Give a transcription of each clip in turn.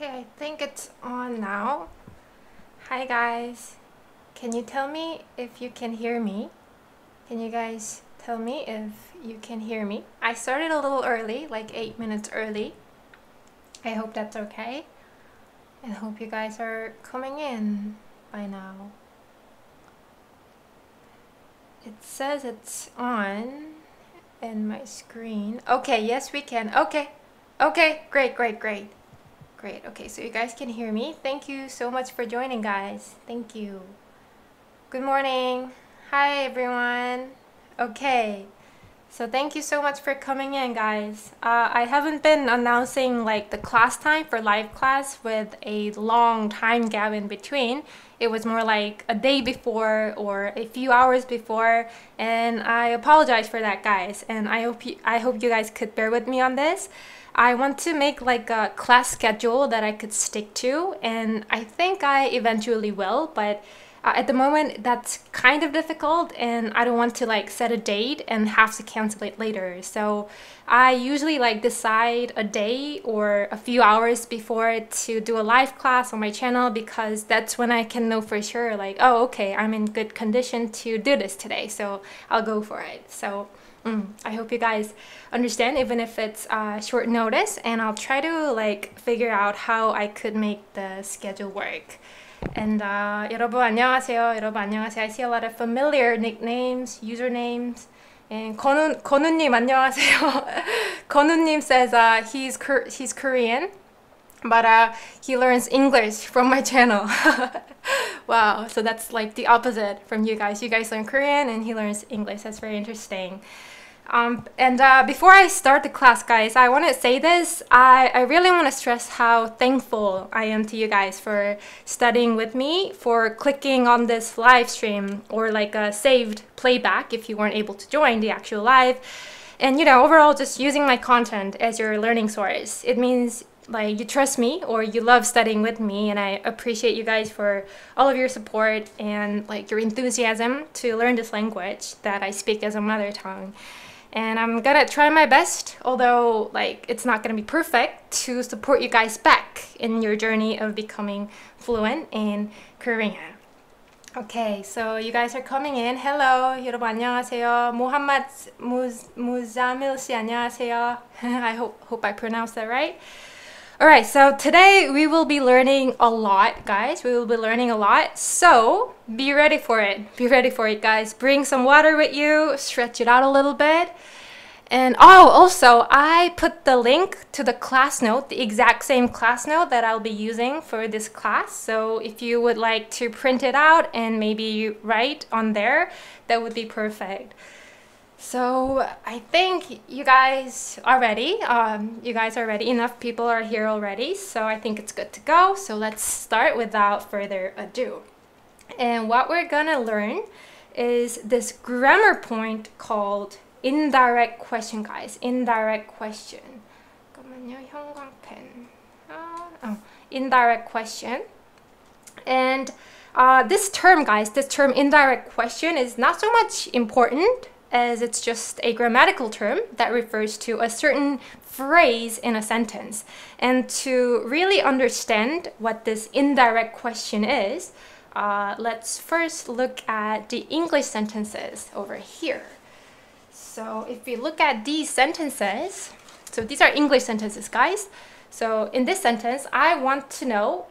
Okay, I think it's on now. Hi guys. Can you tell me if you can hear me? Can you guys tell me if you can hear me? I started a little early, like 8 minutes early. I hope that's okay. And hope you guys are coming in by now. It says it's on in my screen. Okay, yes we can. Okay, great. Great, okay, so you guys can hear me. Thank you so much for joining, guys. Thank you. Good morning. Hi, everyone. Okay, so thank you so much for coming in, guys. I haven't been announcing like the class time for live class with a long time gap in between. It was more like a day before or a few hours before, and I apologize for that, guys. And I hope you guys could bear with me on this. I want to make like a class schedule that I could stick to, and I think I eventually will, but at the moment that's kind of difficult, and I don't want to like set a date and have to cancel it later. So I usually like decide a day or a few hours before to do a live class on my channel, because that's when I can know for sure like, oh okay, I'm in good condition to do this today, so I'll go for it. So I hope you guys understand, even if it's short notice, and I'll try to like figure out how I could make the schedule work. And 여러분 안녕하세요. 여러분 안녕하세요. I see a lot of familiar nicknames, usernames. And 건우님 안녕하세요. 건우님 says he's Korean, but he learns English from my channel. Wow, so that's like the opposite from you guys. You guys learn Korean and he learns English. That's very interesting. Before I start the class, guys, I want to say this. I really want to stress how thankful I am to you guys for studying with me, for clicking on this live stream or like a saved playback if you weren't able to join the actual live. And you know, overall just using my content as your learning source. It means like you trust me or you love studying with me, and I appreciate you guys for all of your support and like your enthusiasm to learn this language that I speak as a mother tongue. And I'm gonna try my best, although like it's not gonna be perfect, to support you guys back in your journey of becoming fluent in Korean. Okay, so you guys are coming in. Hello, 여러분 안녕하세요. Muhammad Muzamil 씨 안녕하세요. I hope I pronounced that right. Alright, so today we will be learning a lot, guys. We will be learning a lot. So be ready for it. Be ready for it, guys. Bring some water with you. Stretch it out a little bit. And also, I put the link to the class note, the exact same class note that I'll be using for this class. So if you would like to print it out and maybe write on there, that would be perfect. So I think you guys are ready. Enough people are here already. So I think it's good to go. So let's start without further ado. And what we're gonna learn is this grammar point called indirect question, guys. Indirect question. Indirect question. And this term, guys, this term indirect question is not so much important, as it's just a grammatical term that refers to a certain phrase in a sentence. And to really understand what this indirect question is, let's first look at the English sentences over here. So if we look at these sentences, so these are English sentences, guys. So in this sentence, I want to know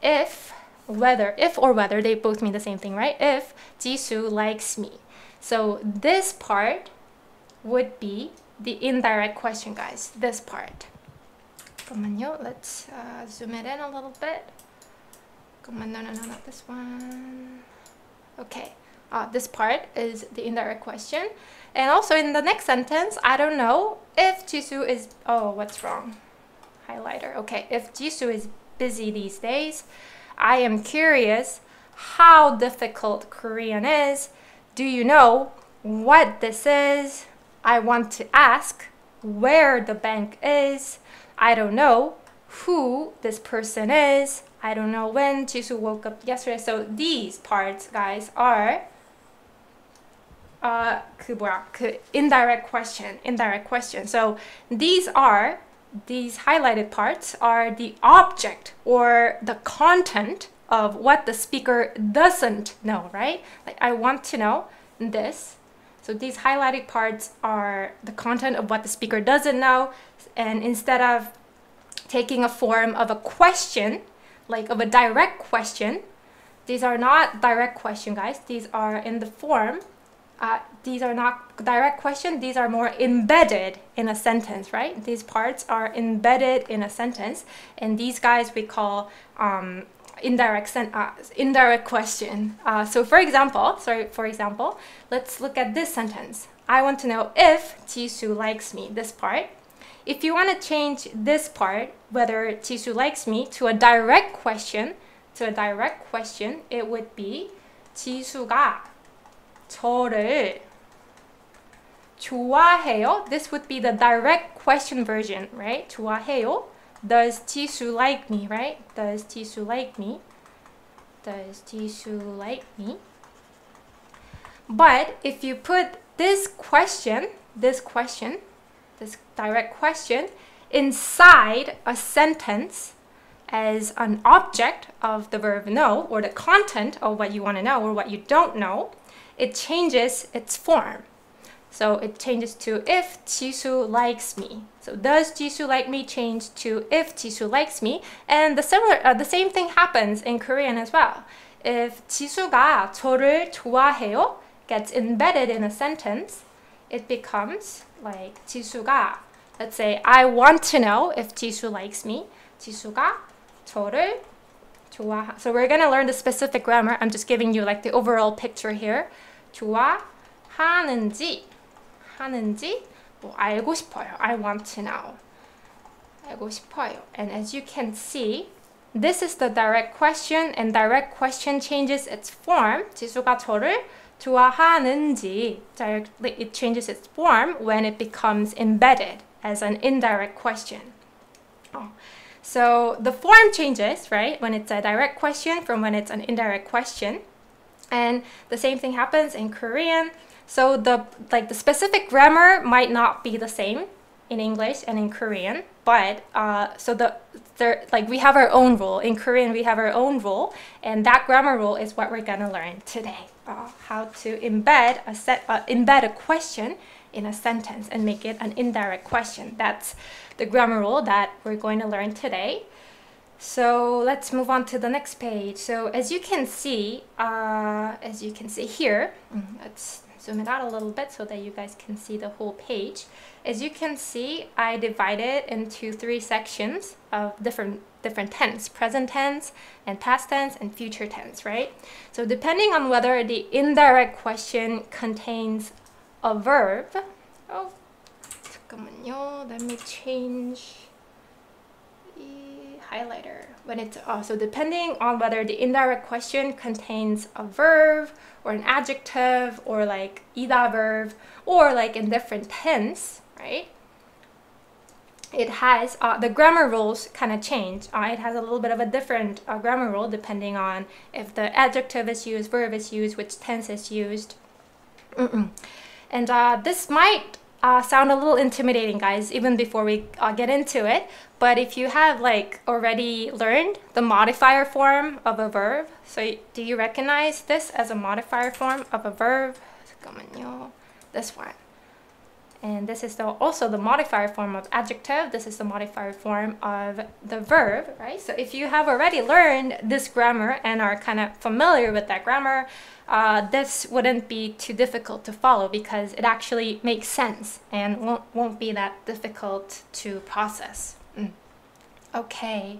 if or whether, they both mean the same thing, right? If Jisoo likes me. So this part would be the indirect question, guys. This part. Let's zoom it in a little bit. No, not this one. Okay. This part is the indirect question. And also in the next sentence, I don't know if Jisoo is... Oh, what's wrong? Highlighter. Okay. If Jisoo is busy these days, I am curious how difficult Korean is. Do you know what this is? I want to ask where the bank is. I don't know who this person is. I don't know when Jisoo woke up yesterday. So these parts, guys, are indirect question. So these are these highlighted parts are the object or the content of what the speaker doesn't know, right? Like, I want to know this. So these highlighted parts are the content of what the speaker doesn't know. And instead of taking a form of a question, like of a direct question, these are not direct question, guys. These are in the form. These are not direct question. These are more embedded in a sentence, right? These parts are embedded in a sentence. And these guys we call indirect question. So for example, let's look at this sentence. I want to know if Jisoo likes me, this part. If you want to change this part, whether Jisoo likes me, to a direct question, it would be 지수가 저를 좋아해요. This would be the direct question version, right? 좋아해요. Does Jisoo like me, right? Does Jisoo like me? Does Jisoo like me? But if you put this direct question inside a sentence as an object of the verb know, or the content of what you want to know or what you don't know, it changes its form. So it changes to if Jisoo likes me. So does Jisoo like me change to if Jisoo likes me, and the same thing happens in Korean as well. If 지수가 저를 좋아해요 gets embedded in a sentence, it becomes like 지수가. Let's say I want to know if Jisoo likes me. 지수가 저를 좋아. So we're gonna learn the specific grammar. I'm just giving you like the overall picture here. 좋아하는지 뭐 알고 싶어요. I want to know. 알고 싶어요. And as you can see, this is the direct question, and direct question changes its form. 지수가 저를 좋아하는지. Directly, it changes its form when it becomes embedded as an indirect question. So the form changes, right, when it's a direct question from when it's an indirect question. And the same thing happens in Korean. So the specific grammar might not be the same in English and in Korean, but we have our own rule. In Korean, we have our own rule, and that grammar rule is what we're gonna learn today. How to embed a question in a sentence and make it an indirect question. That's the grammar rule that we're going to learn today. So let's move on to the next page. So as you can see here, let's zoom it out a little bit so that you guys can see the whole page. As you can see, I divided into 3 sections of different tense: present tense and past tense and future tense, right? So depending on whether the indirect question contains a verb. Oh, 잠깐만요. Let me change the highlighter. When it's so depending on whether the indirect question contains a verb or an adjective or like ida verb or like in different tense, right? It has the grammar rules kind of change. It has a little bit of a different grammar rule depending on if the adjective is used, verb is used, which tense is used. And this might sound a little intimidating, guys, even before we get into it. But if you have like already learned the modifier form of a verb, so do you recognize this as a modifier form of a verb? 잠깐만요. This one. And this is also the modifier form of adjective. This is the modifier form of the verb, right? So if you have already learned this grammar and are kind of familiar with that grammar, this wouldn't be too difficult to follow because it actually makes sense and won't be that difficult to process. Okay.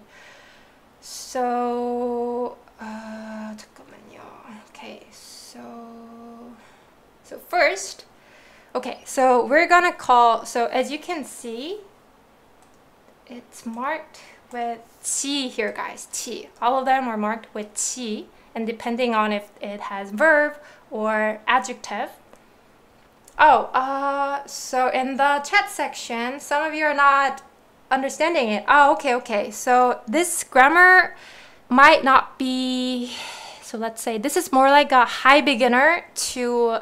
So, 잠깐만요. Okay, so first, okay, so we're gonna call, so as you can see, it's marked with 치 here, guys, 치. All of them are marked with 치, and depending on if it has verb or adjective. So in the chat section, some of you are not understanding it. Okay. So this grammar might not be, so let's say this is more like a high beginner to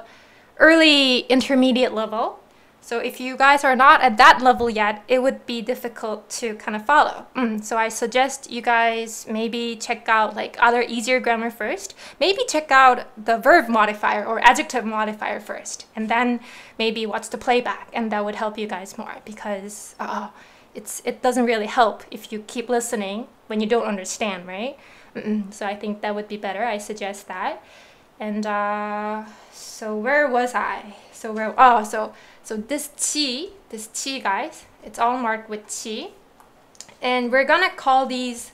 early intermediate level. So if you guys are not at that level yet, it would be difficult to kind of follow. So I suggest you guys maybe check out like other easier grammar first. Maybe check out the verb modifier or adjective modifier first, and then maybe watch the playback, and that would help you guys more, because it doesn't really help if you keep listening when you don't understand, right? So I think that would be better. I suggest that. And so where was I? So this chi, guys, it's all marked with chi, and we're gonna call this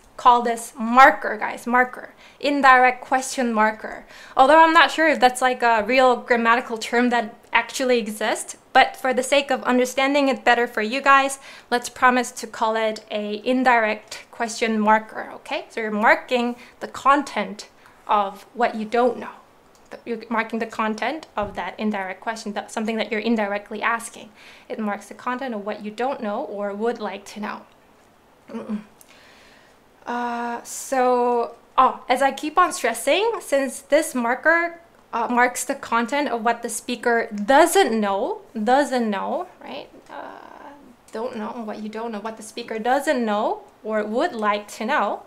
marker, guys, marker, indirect question marker. Although I'm not sure if that's like a real grammatical term that actually exists, but for the sake of understanding it better for you guys, let's promise to call it a indirect question marker. Okay, so you're marking the content of what you don't know. You're marking the content of that indirect question, that's something that you're indirectly asking. It marks the content of what you don't know or would like to know. As I keep on stressing, since this marker marks the content of what the speaker doesn't know, right? Don't know what you don't know, what the speaker doesn't know or would like to know.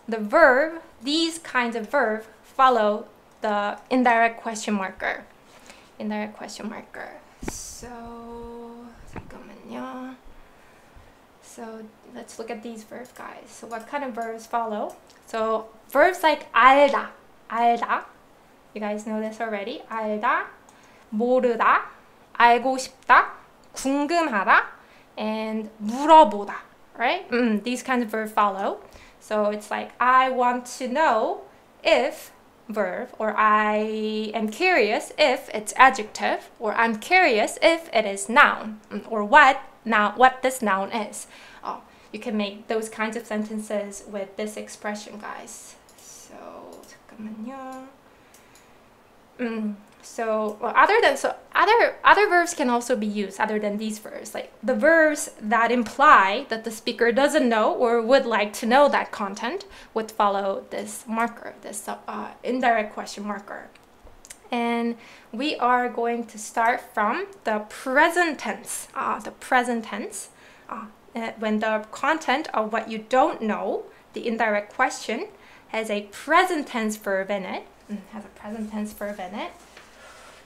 The verb, these kinds of verbs follow the indirect question marker. Indirect question marker. So, 잠깐만요. So let's look at these verbs, guys. So what kind of verbs follow? So verbs like 알다, 알다. You guys know this already. 알다, 모르다, 알고 싶다, 궁금하다, and 물어보다. Right? These kinds of verbs follow. So it's like I want to know if verb, or I am curious if it's adjective, or I'm curious if it is noun, or what this noun is. You can make those kinds of sentences with this expression, guys. So 잠깐만요. Other verbs can also be used other than these verbs, like the verbs that imply that the speaker doesn't know or would like to know that content would follow this marker, this indirect question marker. And we are going to start from the present tense. When the content of what you don't know, the indirect question, has a present tense verb in it,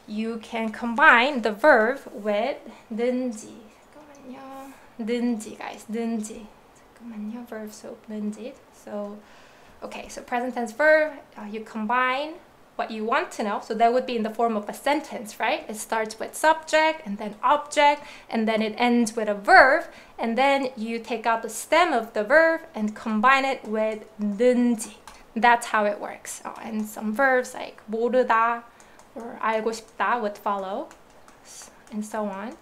you can combine the verb with 는지. 잠깐만요. 는지, guys. 는지. 잠깐만요. Verb so 는지. So, okay. So present tense verb. You combine what you want to know. So that would be in the form of a sentence, right? It starts with subject and then object, and then it ends with a verb, and then you take out the stem of the verb and combine it with 는지. That's how it works. And some verbs like 모르다 or 알고 싶다 would follow, and so on.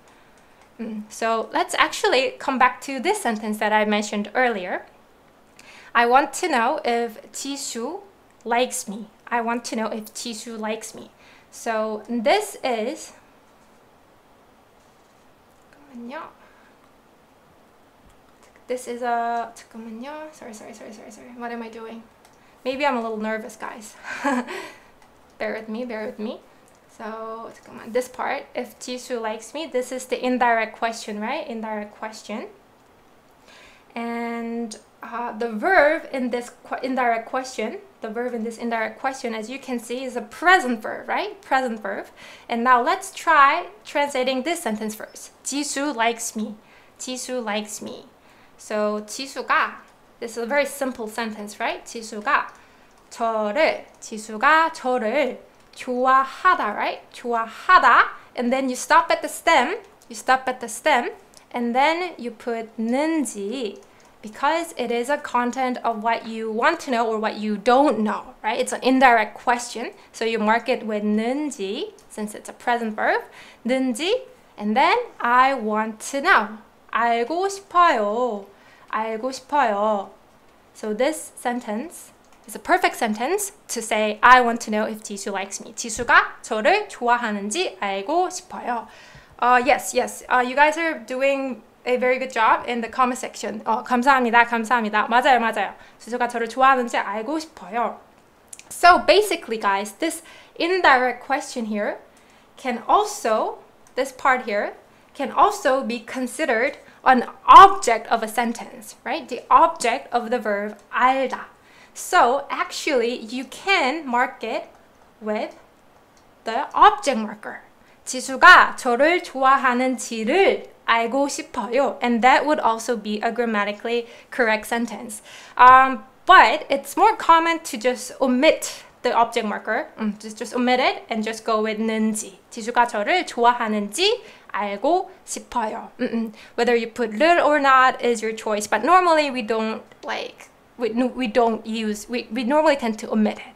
So let's actually come back to this sentence that I mentioned earlier. I want to know if 지수 likes me. I want to know if 지수 likes me. So this is a sorry. What am I doing? Maybe I'm a little nervous, guys. Bear with me. So this part, if 지수 likes me, this is the indirect question, right? Indirect question. And the verb in this indirect question, as you can see, is a present verb, right? Present verb. And now let's try translating this sentence first. 지수 likes me. 지수 likes me. So 지수가, this is a very simple sentence, right? 지수가 저를 좋아하다, right? 좋아하다. And then you stop at the stem, and then you put 는지, because it is a content of what you want to know or what you don't know, right? It's an indirect question, so you mark it with 는지, since it's a present verb, 는지, and then I want to know. 알고 싶어요. So this sentence is a perfect sentence to say I want to know if 지수 likes me. 지수가 저를 좋아하는지 알고 싶어요. Yes. You guys are doing a very good job in the comment section. 감사합니다. 맞아요. 지수가 저를 좋아하는지 알고 싶어요. So basically, guys, this indirect question here can also, this part here, can also be considered an object of a sentence, right? The object of the verb 알다. So actually, you can mark it with the object marker. 지수가 저를 좋아하는지를 알고 싶어요. And that would also be a grammatically correct sentence. But it's more common to just omit the object marker. Just omit it and just go with 는지. 지수가 저를 좋아하는지 알고 싶어요. Whether you put 를 or not is your choice. But normally we don't we normally tend to omit it.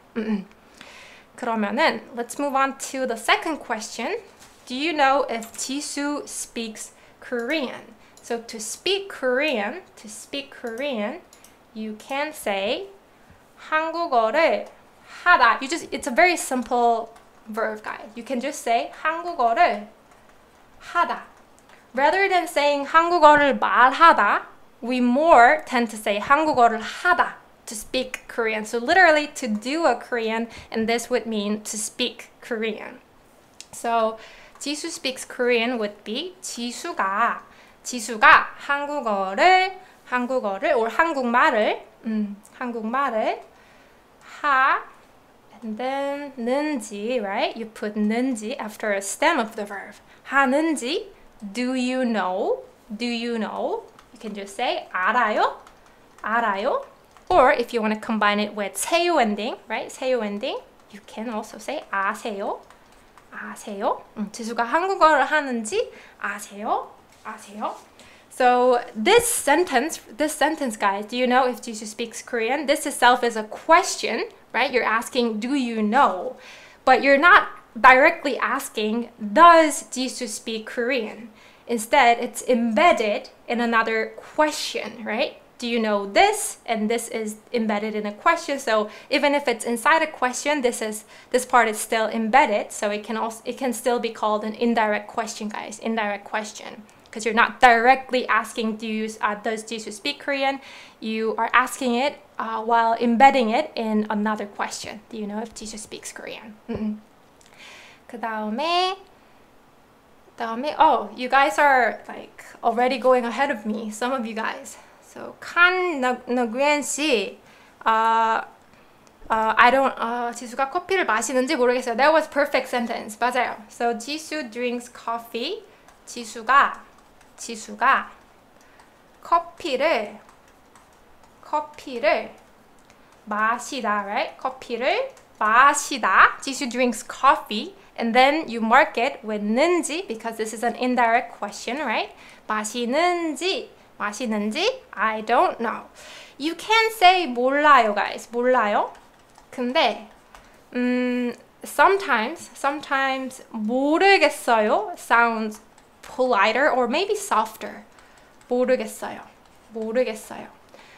그러면은 let's move on to the second question. Do you know if 지수 speaks Korean? So to speak Korean, you can say 한국어를 하다. It's a very simple verb, guys. You can just say 한국어를 하다. Rather than saying 한국어를 말하다, we more tend to say 한국어를 하다, to speak Korean. So literally to do a Korean, and this would mean to speak Korean. So 지수 speaks Korean would be 지수가 한국어를 or 한국말을 하, and then 는지, right? You put 는지 after a stem of the verb. 하는지, do you know? You can just say 알아요. Or if you want to combine it with 세요 ending, right? 세요 ending, you can also say 아세요. 지수가 한국어를 하는지 아세요. So this sentence, guys, do you know if 지수 speaks Korean? This itself is a question, right? You're asking, do you know? But you're not directly asking, does 지수 speak Korean? Instead, it's embedded in another question, right? Do you know this? And this is embedded in a question. So even if it's inside a question, this part is still embedded. So it can still be called an indirect question, guys. Indirect question, because you're not directly asking, does 지수 speak Korean? You are asking it while embedding it in another question. Do you know if 지수 speaks Korean? 그다음에 oh, you guys are like already going ahead of me. Some of you guys. So 칸 너구엔 씨, 지수가 커피를 마시는지 모르겠어요. That was perfect sentence. 맞아요. So 지수 drinks coffee. 지수가 커피를 마시다, right? 커피를 마시다. 지수 drinks coffee. And then you mark it with 는지 because this is an indirect question, right? 마시는지, I don't know. You can say 몰라요, guys. 몰라요. 근데 sometimes 모르겠어요 sounds politer or maybe softer. 모르겠어요.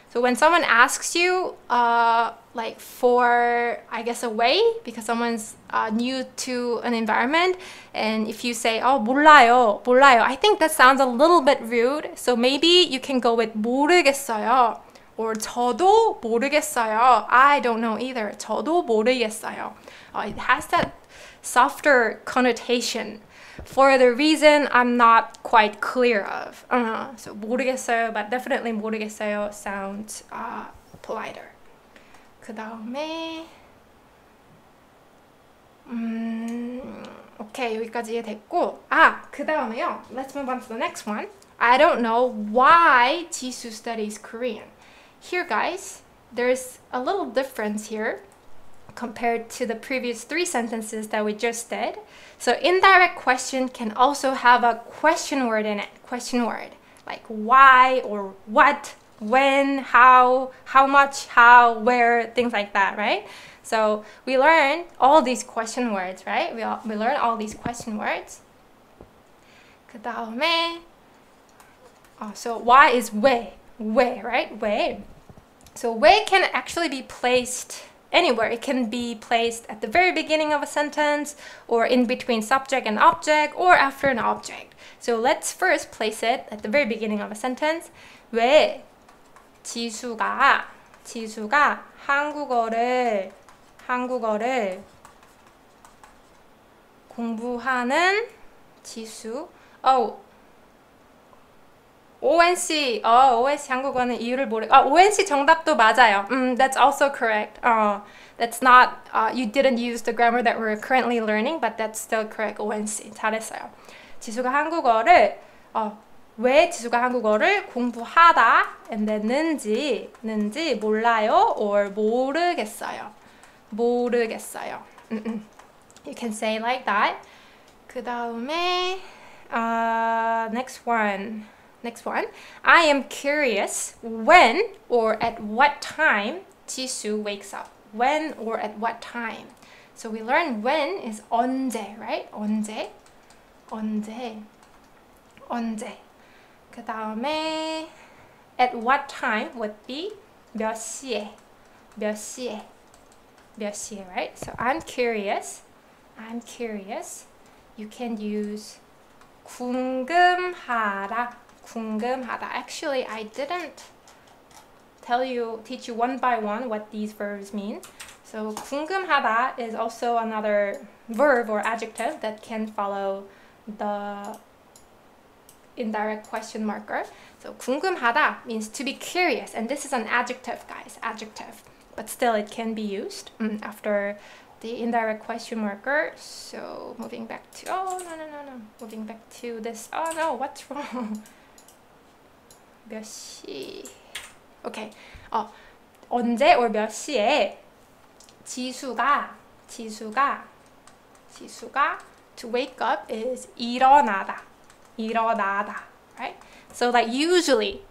So when someone asks you like for, I guess, a way, because someone's new to an environment, and if you say, oh, 몰라요, I think that sounds a little bit rude. So maybe you can go with 모르겠어요, or 저도 모르겠어요. I don't know either. 저도 모르겠어요. It has that softer connotation for the reason I'm not quite clear of. So 모르겠어요, but definitely 모르겠어요 sounds politer. 그 다음에 오케이, 여기까지 이해됐고, 그 다음에요. Let's move on to the next one. I don't know why 지수 studies Korean. Here, guys, there's a little difference here compared to the previous 3 sentences that we just did. So indirect question can also have a question word in it. Question word, like why or what, when, how much, how, where, things like that, right? So we learn all these question words, right? We learn all these question words. 그 다음에 so why is 왜, right? 왜. So 왜 can actually be placed anywhere. It can be placed at the very beginning of a sentence, or in between subject and object, or after an object. So let's first place it at the very beginning of a sentence. 왜 지수가 한국어를 공부하는 지수. Oh, ONC, ONC 한국어는 이유를 ONC 정답도 맞아요. That's also correct. That's not, you didn't use the grammar that we're currently learning, but that's still correct. ONC. 잘했어요. 지수가 한국어를, 왜 지수가 한국어를 공부하다, and then 는지 몰라요, or 모르겠어요. 모르겠어요. You can say like that. 그 다음에, next one. I am curious when or at what time 지수 wakes up. When or at what time. So we learn when is 언제, right? 언제. 그 다음에 at what time would be 몇 시에, right? So I'm curious. You can use 궁금하다. Actually, I didn't teach you one by one what these verbs mean. So 궁금하다 is also another verb or adjective that can follow the indirect question marker. So 궁금하다 means to be curious, and this is an adjective, guys, adjective. But still, it can be used after the indirect question marker. So moving back to, moving back to this, what's wrong? 몇 시? Okay. 언제 or 몇 시에 지수가 to wake up is 일어나다, right? So like usually,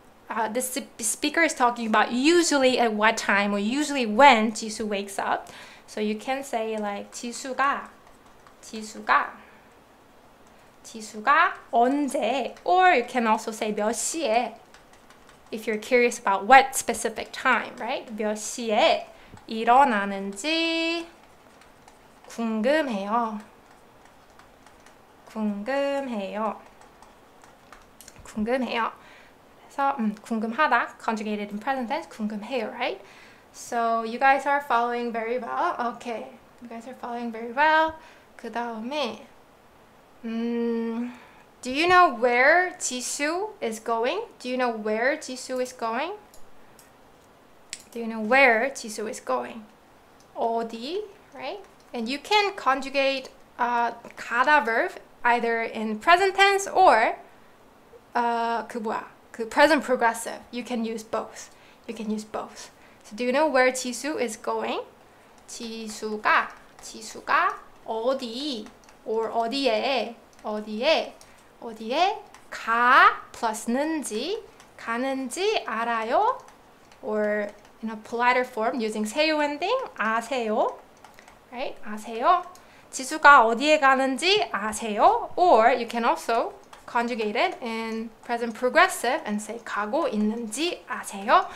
this speaker is talking about usually at what time or usually when 지수 wakes up. So you can say like 지수가 언제, or you can also say 몇 시에 if you're curious about what specific time, right? 몇 시에 일어나는지 궁금해요. 그래서 궁금하다 conjugated in present tense 궁금해요, right? So you guys are following very well. Okay, you guys are following very well. 그 다음에 do you know where 지수 is going? 어디, right? And you can conjugate 가다 verb either in present tense or 그 present progressive. You can use both. So do you know where 지수 is going? 지수가 어디 or 어디에 가 plus 는지 가는지 알아요? Or in a politer form using 세요 ending 아세요? Right? 아세요? 지수가 어디에 가는지 아세요? Or you can also conjugate it in present progressive and say 가고 있는지 아세요?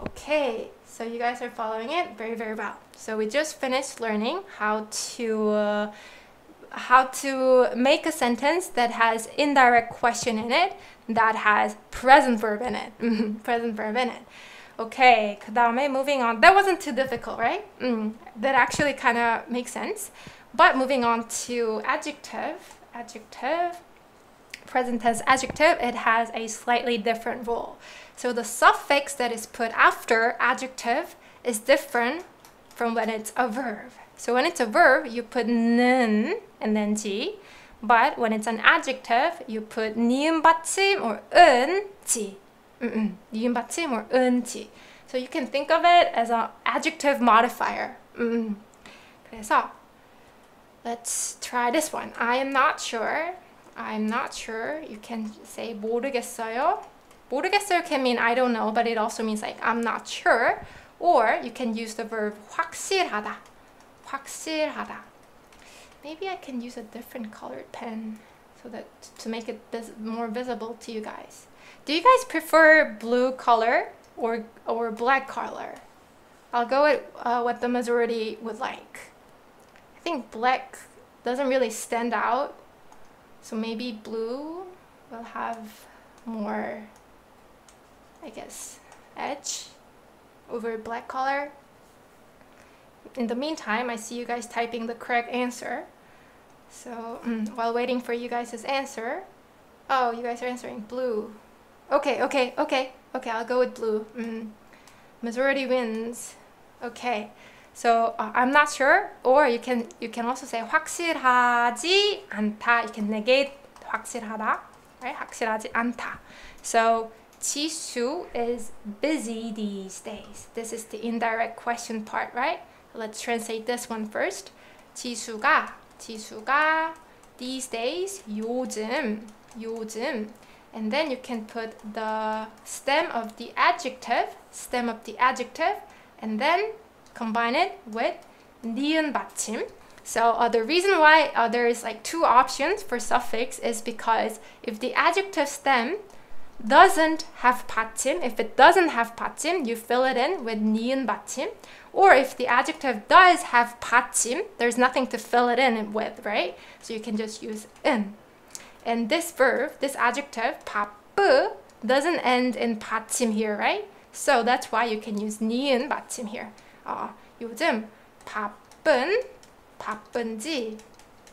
Okay, so you guys are following it very, very well. So we just finished learning how to make a sentence that has indirect question in it, that has present verb in it. Okay, 그 다음에 moving on. That wasn't too difficult, right? That actually kind of makes sense. But moving on to adjective, present tense adjective, it has a slightly different role. So the suffix that is put after adjective is different from when it's a verb. So when it's a verb, you put 는 and then 지. But when it's an adjective, you put 니은 받침 or 은지. 니은 받침 or 은지. So you can think of it as an adjective modifier. 그래서 let's try this one. I am not sure. You can say 모르겠어요. 모르겠어요 can mean I don't know, but it also means like I'm not sure. Or you can use the verb 확실하다. Maybe I can use a different colored pen so that to make it more visible to you guys. Do you guys prefer blue color or black color? I'll go with what the majority would like. I think black doesn't really stand out, so maybe blue will have more, I guess, edge over black color. In the meantime, I see you guys typing the correct answer. So while waiting for you guys' answer, oh, you guys are answering blue. Okay, I'll go with blue. Majority wins. Okay. So I'm not sure, or you can also say 확실하지 않다. You can negate 확실하다, right? 확실하지 않다. So 지수 is busy these days. This is the indirect question part, right? Let's translate this one first. 지수가 these days 요즘. And then you can put the stem of the adjective, and then combine it with 니은 받침. So the reason why there is like two options for suffix is because if the adjective stem doesn't have 받침, you fill it in with 니은 받침. Or if the adjective does have 받침, there's nothing to fill it in with, right? So you can just use 은. And this verb, this adjective, 바쁘, doesn't end in 받침 here, right? So that's why you can use 니은 받침 here. 요즘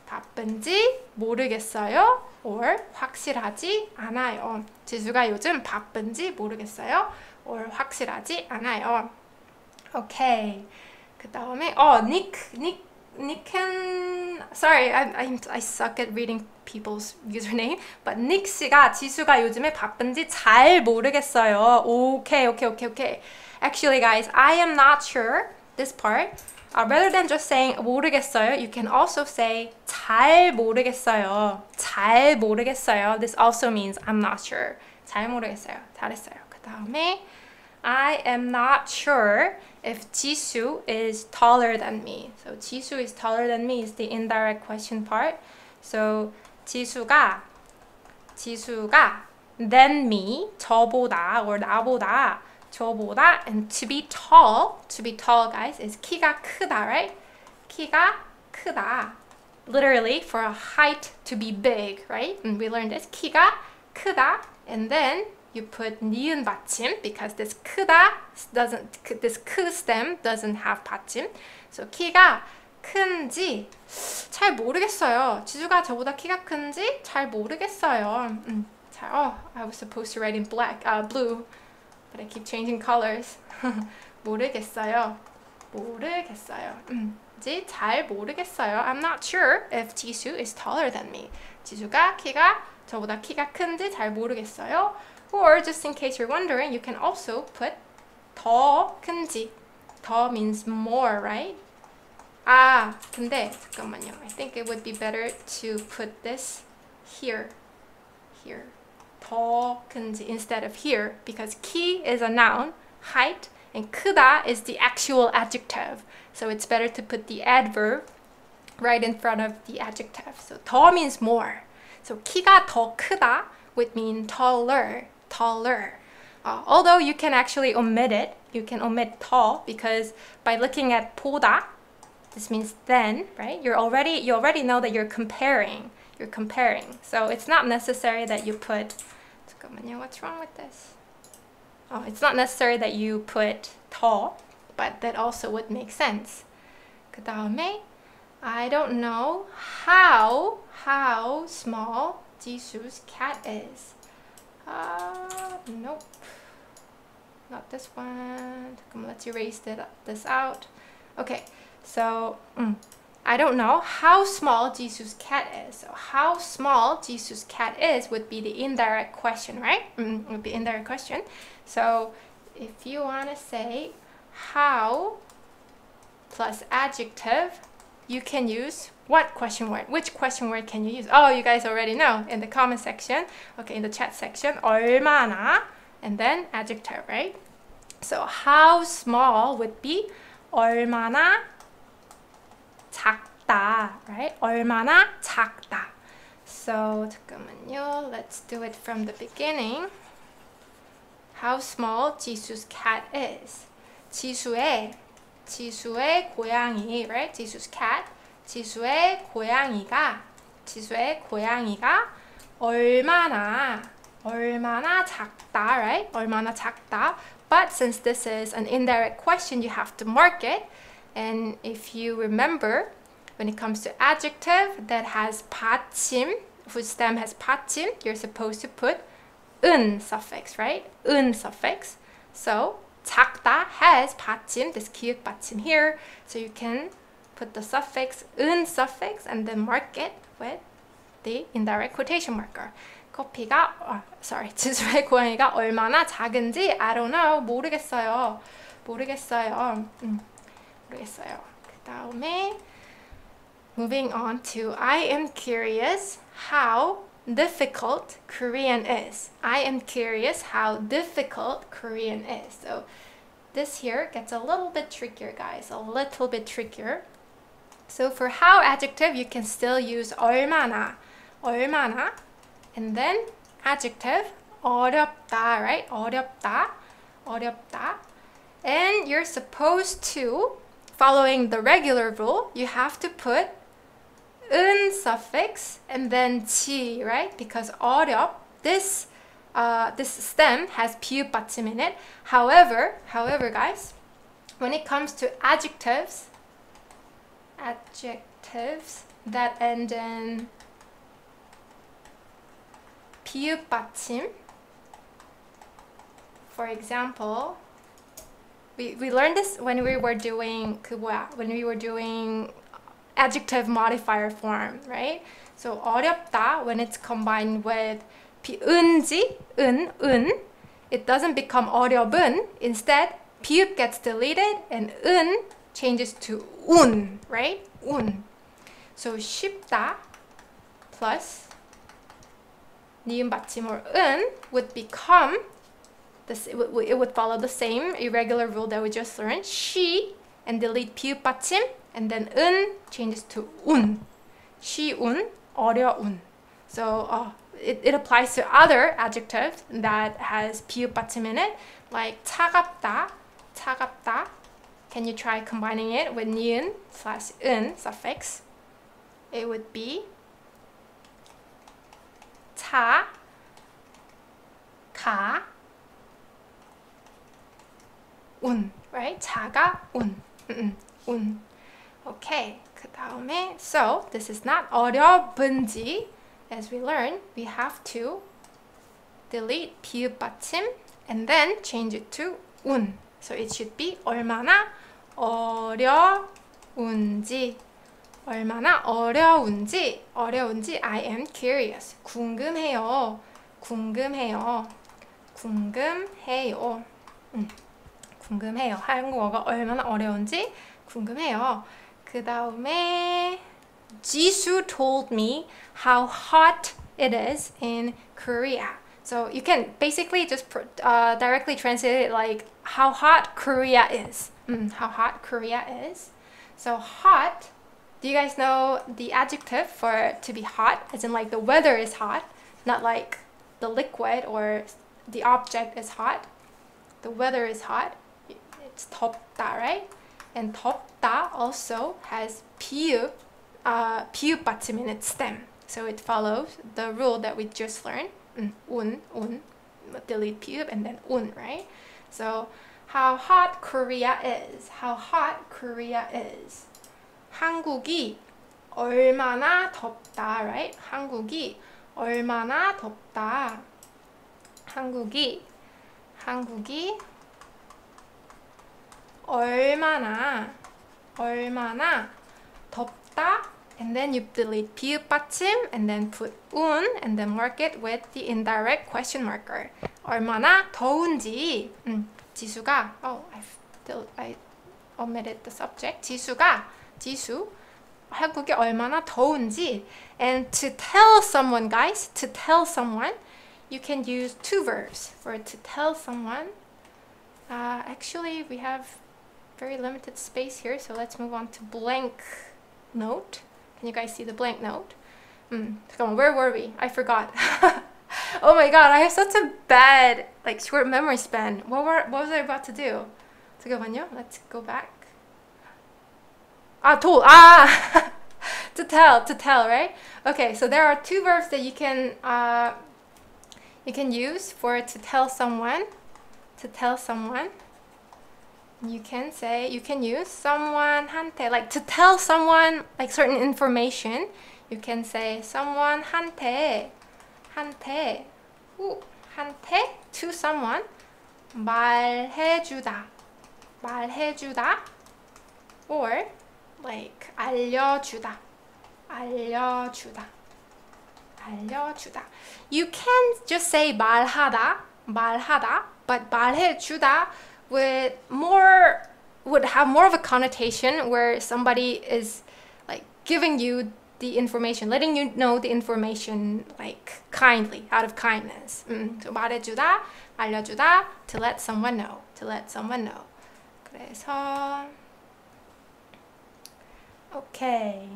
바쁜지 모르겠어요. or 확실하지 않아요. 지수가 요즘 바쁜지 모르겠어요. or 확실하지 않아요. Okay. 그 다음에 Nick can... Sorry, I suck at reading people's username. But Nick 씨가 지수가 요즘에 바쁜지 잘 모르겠어요. Okay. Actually, guys, I am not sure this part. Rather than just saying 모르겠어요, you can also say 잘 모르겠어요. This also means I'm not sure. 잘 모르겠어요. 잘했어요. 그 다음에 I am not sure if 지수 is taller than me. So 지수 is taller than me is the indirect question part. So 지수가 than me, 저보다 or 나보다, 저보다, and to be tall, guys, is 키가 크다, right? 키가 크다. Literally for a height to be big, right? And we learned this. 키가 크다, and then you put 니은 받침 because this 크다 this 크 stem doesn't have 받침. So 키가 큰지 잘 모르겠어요. 지수가 저보다 키가 큰지 잘 모르겠어요. I was supposed to write in blue, but I keep changing colors. 모르겠어요. 잘 모르겠어요. I'm not sure if 지수 is taller than me. 지수가 저보다 키가 큰지 잘 모르겠어요. Or just in case you're wondering, you can also put 더 큰지. 더 means more, right? 근데 잠깐만요. I think it would be better to put this here. 더 큰지 instead of here, because 키 is a noun, height, and 크다 is the actual adjective. So it's better to put the adverb right in front of the adjective. So 더 means more. So 키가 더 크다 would mean taller. Although you can actually omit it. You can omit 더 because by looking at 보다, this means then, right? You already know that you're comparing. So it's not necessary that you put... 잠깐만요, what's wrong with this? It's not necessary that you put 더, but that also would make sense. 그 다음에 I don't know how small 지수's cat is. Nope. Not this one. Let's erase this out. Okay, so I don't know how small Jisu's cat is. So how small Jisu's cat is would be the indirect question, right? Would be indirect question. So if you want to say how plus adjective, you can use what question word? Which question word can you use? Oh, you guys already know in the comment section. Okay, in the chat section. 얼마나 and then adjective, right? So how small would be 얼마나 작다, right? 얼마나 작다. So 잠깐만요. Let's do it from the beginning. How small Jisu's cat is. 지수의 고양이, right? Jisu's cat. 지수의 고양이가 얼마나 작다, right? 얼마나 작다. But since this is an indirect question, you have to mark it. And if you remember, when it comes to adjective that has 받침, whose stem has 받침, you're supposed to put 은 suffix, right? 은 suffix. So 작다 has 받침, this 기역 받침 here. So you can put the suffix 은 suffix and then mark it with the indirect quotation marker. 커피가, 지수의 고양이가 얼마나 작은지 I don't know. 모르겠어요. 모르겠어요. 그 다음에 moving on to I am curious how difficult Korean is. I am curious how difficult Korean is. So this here gets a little bit trickier, guys. A little bit trickier. So for how adjective, you can still use 얼마나, 얼마나, and then adjective 어렵다, right? 어렵다, 어렵다. And you're supposed to, following the regular rule, you have to put 은 suffix and then 지, right? Because 어렵, this stem has 피읍 받침 in it. However, guys, when it comes to adjectives that end in 피읍 받침, for example, we learned this when we were doing adjective modifier form, right? So 어렵다, when it's combined with 은지, 은, it doesn't become 어렵은. Instead, 피읍 gets deleted and 은 changes to 운, right? 운. So 쉽다 plus 니은 받침 or 은 would become this. It would follow the same irregular rule that we just learned. 시 and delete 피읍 받침. And then 은 changes to 운. 쉬운, 어려운. So it applies to other adjectives that has 피읍 받침 in it, like 차갑다, 차갑다. Can you try combining it with 니은 / 은 suffix? It would be 차, 가, 운, right? 차가, 운, 운. Okay, 그 다음에, so this is not 어려운지. As we learn, we have to delete 피읍 받침 and then change it to 운. So it should be 얼마나 어려운지. 얼마나 어려운지. 어려운지. I am curious. 궁금해요. 궁금해요. 궁금해요. 궁금해요. 한국어가 얼마나 어려운지 궁금해요. 그 다음에 지수 told me how hot it is in Korea. So you can basically just directly translate it like how hot Korea is. How hot Korea is. So hot, do you guys know the adjective for to be hot? As in like the weather is hot, not like the liquid or the object is hot. The weather is hot. It's 덥다, right? And 덥다 also has 피읍 받침 in its stem. So it follows the rule that we just learned. 운, delete 피읍 and then 운, right? So how hot Korea is. How hot Korea is. 한국이 얼마나 덥다, right? 한국이 얼마나 덥다. 한국이 얼마나 덥다, and then you delete 피읍 받침 and then put 운 and then mark it with the indirect question marker. 얼마나 더운지. 지수가 I omitted the subject. 지수 한국이 얼마나 더운지. And to tell someone, guys, to tell someone, you can use two verbs for to tell someone. Actually, we have very limited space here, so let's move on to blank note. Can you guys see the blank note? 잠깐만, where were we? I forgot. Oh my god, I have such a bad short memory span. What was I about to do? 잠깐만요, let's go back. To tell, right? Okay, so there are two verbs that you can use for to tell someone. To tell someone. You can use someone한테, like to tell someone like certain information. You can say someone한테 누구한테 to someone 말해주다 말해주다 or like 알려주다 알려주다 알려주다. You can just say 말하다 말하다, but 말해주다 would have more of a connotation where somebody is like giving you the information, letting you know the information like kindly, out of kindness. So 말해주다, 알려주다, to let someone know, to let someone know. 그래서 오케이.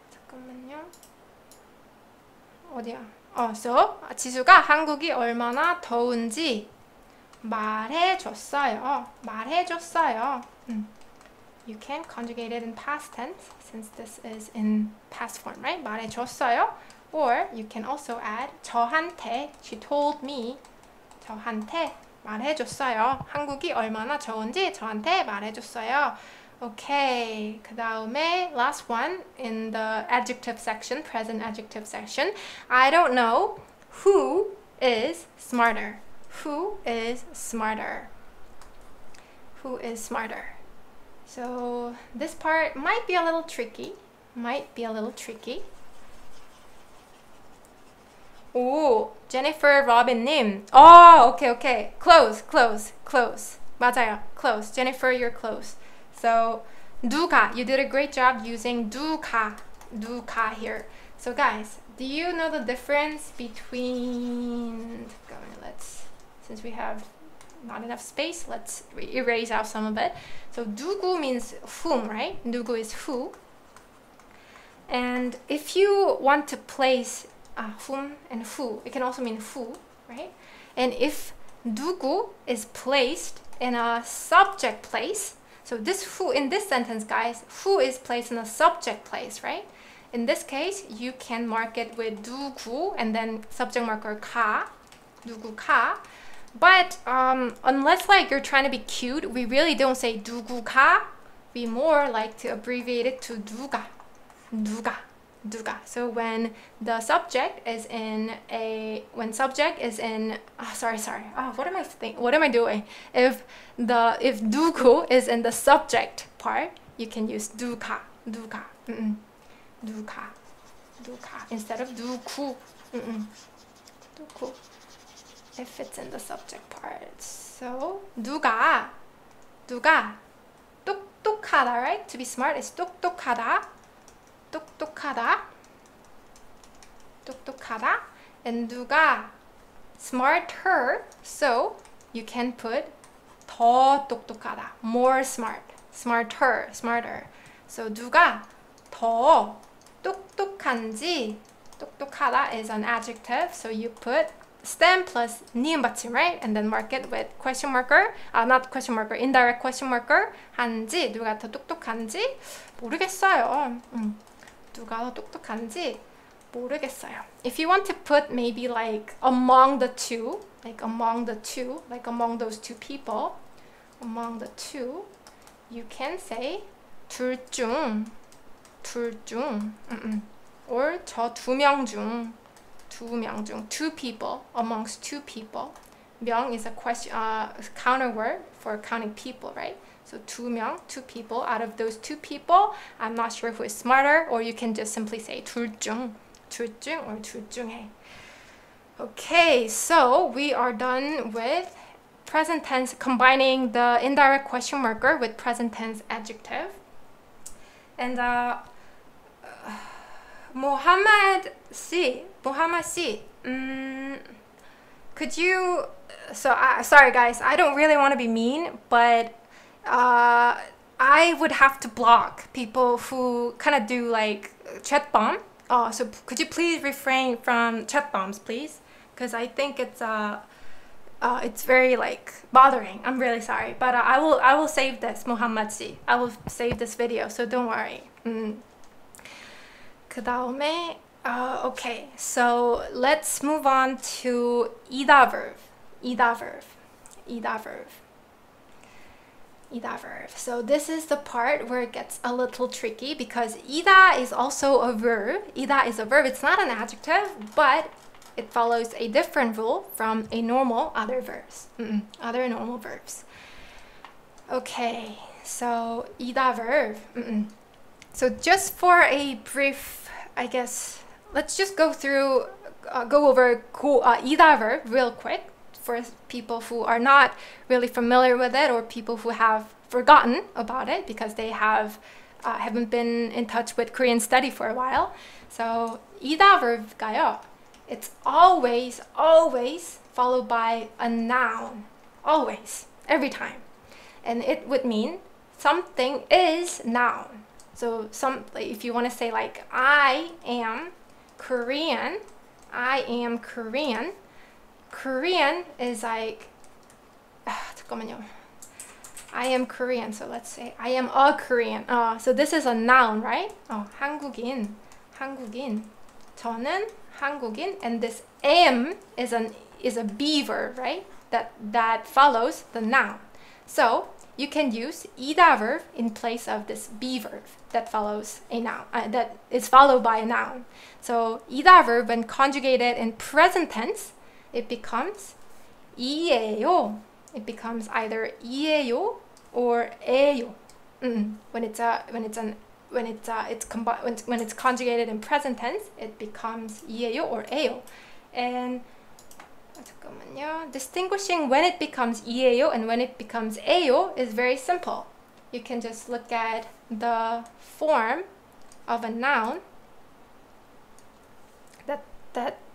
잠깐만요. 어디야? So 지수가 한국이 얼마나 더운지 말해줬어요. 말해줬어요. You can conjugate it in past tense since this is in past form, right? 말해줬어요. Or you can also add 저한테, she told me. 저한테 말해줬어요. 한국이 얼마나 좋은지 저한테 말해줬어요. Okay, 그 다음에 last one in the adjective section, present adjective section. I don't know who is smarter. Who is smarter? Who is smarter? So this part might be a little tricky. Might be a little tricky. 오, Jennifer Robin님. Oh, okay. Close. 맞아요. Close. Jennifer, you're close. So 누가, you did a great job using 누가 here. So guys, do you know the difference between, since we have not enough space, let's erase out some of it. So 누구 means whom, right? 누구 is who. And if you want to place whom and who, it can also mean who, right? And if 누구 is placed in a subject place, so this who in this sentence, guys, who is placed in a subject place, right? In this case, you can mark it with 누구 and then subject marker 가, 누구 가. But unless like you're trying to be cute, we really don't say 누구가. We more like to abbreviate it to 누가. So when the subject is in what am I doing? If 누구 is in the subject part, you can use 누가 instead of 누구. 누구 if it's in the subject part. So 누가 똑똑하다, right? To be smart is 똑똑하다. And 누가 smarter, so you can put 더 똑똑하다, more smart, smarter. So 누가 더 똑똑한지, 똑똑하다 is an adjective, so you put stem plus 니은 받침, right? And then mark it with question marker, not question marker, indirect question marker. 한지, 누가 더 똑똑한지 모르겠어요. 누가 더 똑똑한지 모르겠어요. If you want to put maybe like among the two, like among those two people, among the two, you can say 둘 중, or 저 두 명 중, two people, amongst two people. 명 is a question, counter word for counting people, right? So 두 명, two people. Out of those two people, I'm not sure who is smarter, or you can just simply say 둘 중 or 둘 중에. Okay, so we are done with present tense, combining the indirect question marker with present tense adjective. And Mohammed C, could you, sorry guys, I don't really want to be mean, but I would have to block people who kind of do like chat bomb. So could you please refrain from chat bombs, please? Because I think it's very like bothering. I'm really sorry, but I will save this, Mohammed C. I will save this video, so don't worry. 그 다음에 okay, so let's move on to 이다 verb. So this is the part where it gets a little tricky because 이다 is also a verb. 이다 is a verb. It's not an adjective, but it follows a different rule from a normal other verbs. Other normal verbs. Okay, so 이다 verb. So just for a brief, I guess, let's just go over 이다 verb real quick for people who are not really familiar with it or people who have forgotten about it because they haven't been in touch with Korean study for a while. So 이다 verb가요. It's always followed by a noun. Always, every time. And it would mean something is noun. So if you want to say like I am Korean, Korean is like 잠깐만요. I am Korean. So let's say I am a Korean. So this is a noun, right? 한국인. 저는 한국인, and this am is a be verb, right? That follows the noun. So you can use 이다 verb in place of this be verb that follows a noun, that is followed by a noun. So 이다 verb, when conjugated in present tense, it becomes 이에요. It becomes either 이에요 or 에요. When it's conjugated in present tense, it becomes 이에요 or 에요. And distinguishing when it becomes 이에요 and when it becomes 에요 is very simple. You can just look at the form of a noun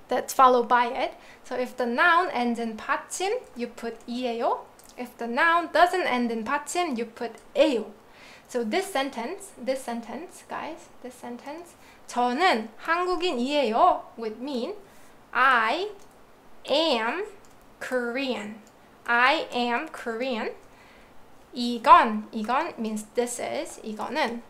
that's followed by it. So if the noun ends in 받침, you put 이에요. If the noun doesn't end in 받침, you put 에요. So this sentence, guys, 저는 한국인이에요 would mean I am Korean. I am Korean. 이건 means this is. 이거는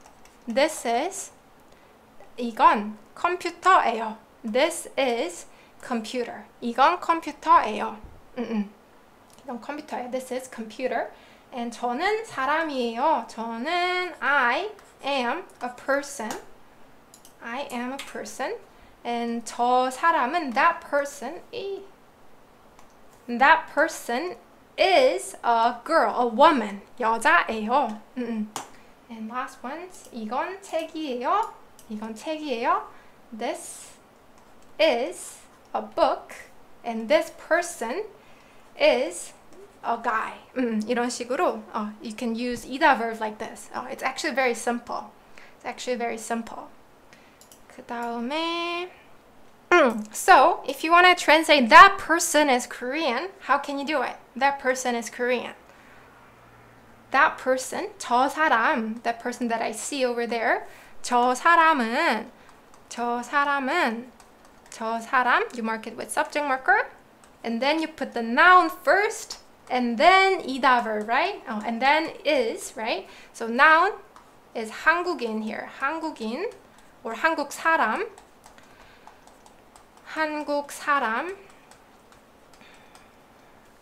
이건 컴퓨터예요. This is computer. 이건 컴퓨터예요. 이건 컴퓨터예요. This is computer. And 저는 사람이에요. I am a person. I am a person. And 저 사람은 that person is a girl, a woman. 여자예요. And last ones. 이건 책이에요. This is a book. And this person is a guy. 이런 식으로 you can use 이다 verb like this. It's actually very simple. 그 다음에 so if you want to translate that person is Korean, how can you do it? That person is Korean. That person, 저 사람, that person that I see over there, 저 사람, you mark it with subject marker, and then you put the noun first, and then 이다 verb, right? And then is, right? So noun is 한국인 here. 한국인 or 한국 사람.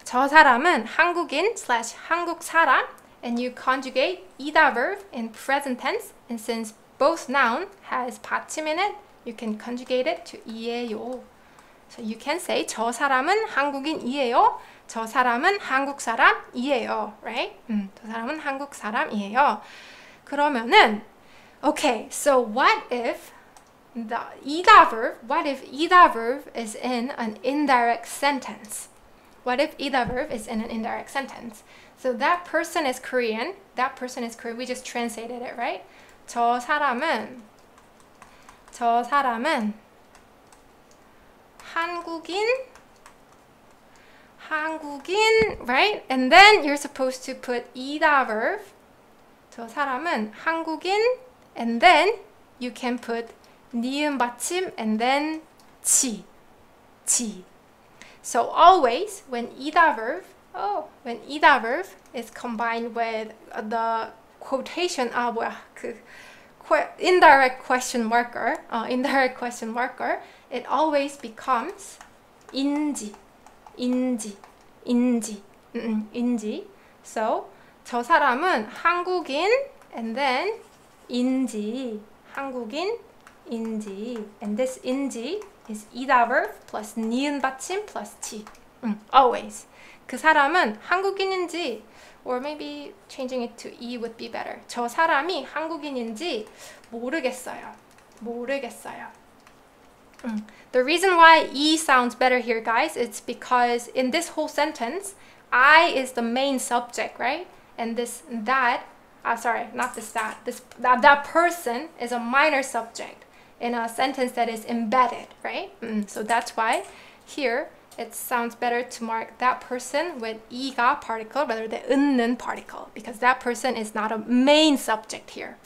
저 사람은 한국인 / 한국 사람, and you conjugate 이다 verb in present tense, and since both noun has 받침 in it, you can conjugate it to 이에요. So you can say 저 사람은 한국인이에요. 저 사람은 한국 사람이에요, right? 저 사람은 한국 사람이에요. 그러면은 okay, so what if 이다 verb is in an indirect sentence? What if 이다 verb is in an indirect sentence? So that person is Korean. We just translated it, right? 저 사람은 한국인, right? And then you're supposed to put 이다 verb. 저 사람은 한국인, and then you can put 니은 받침 and then 치. So always when 이다 verb is combined with the quotation indirect question marker, it always becomes 인지. So 저 사람은 한국인 and then 인지. And this 인지 is 이다 verb plus 니은 받침 plus t. Always. 그 사람은 한국인인지, or maybe changing it to E would be better. 저 사람이 한국인인지 모르겠어요. 모르겠어요. The reason why E sounds better here, guys, it's because in this whole sentence, I is the main subject, right? And that person is a minor subject in a sentence that is embedded, right? So that's why here it sounds better to mark that person with 이가 particle rather than 은는 particle, because that person is not a main subject here.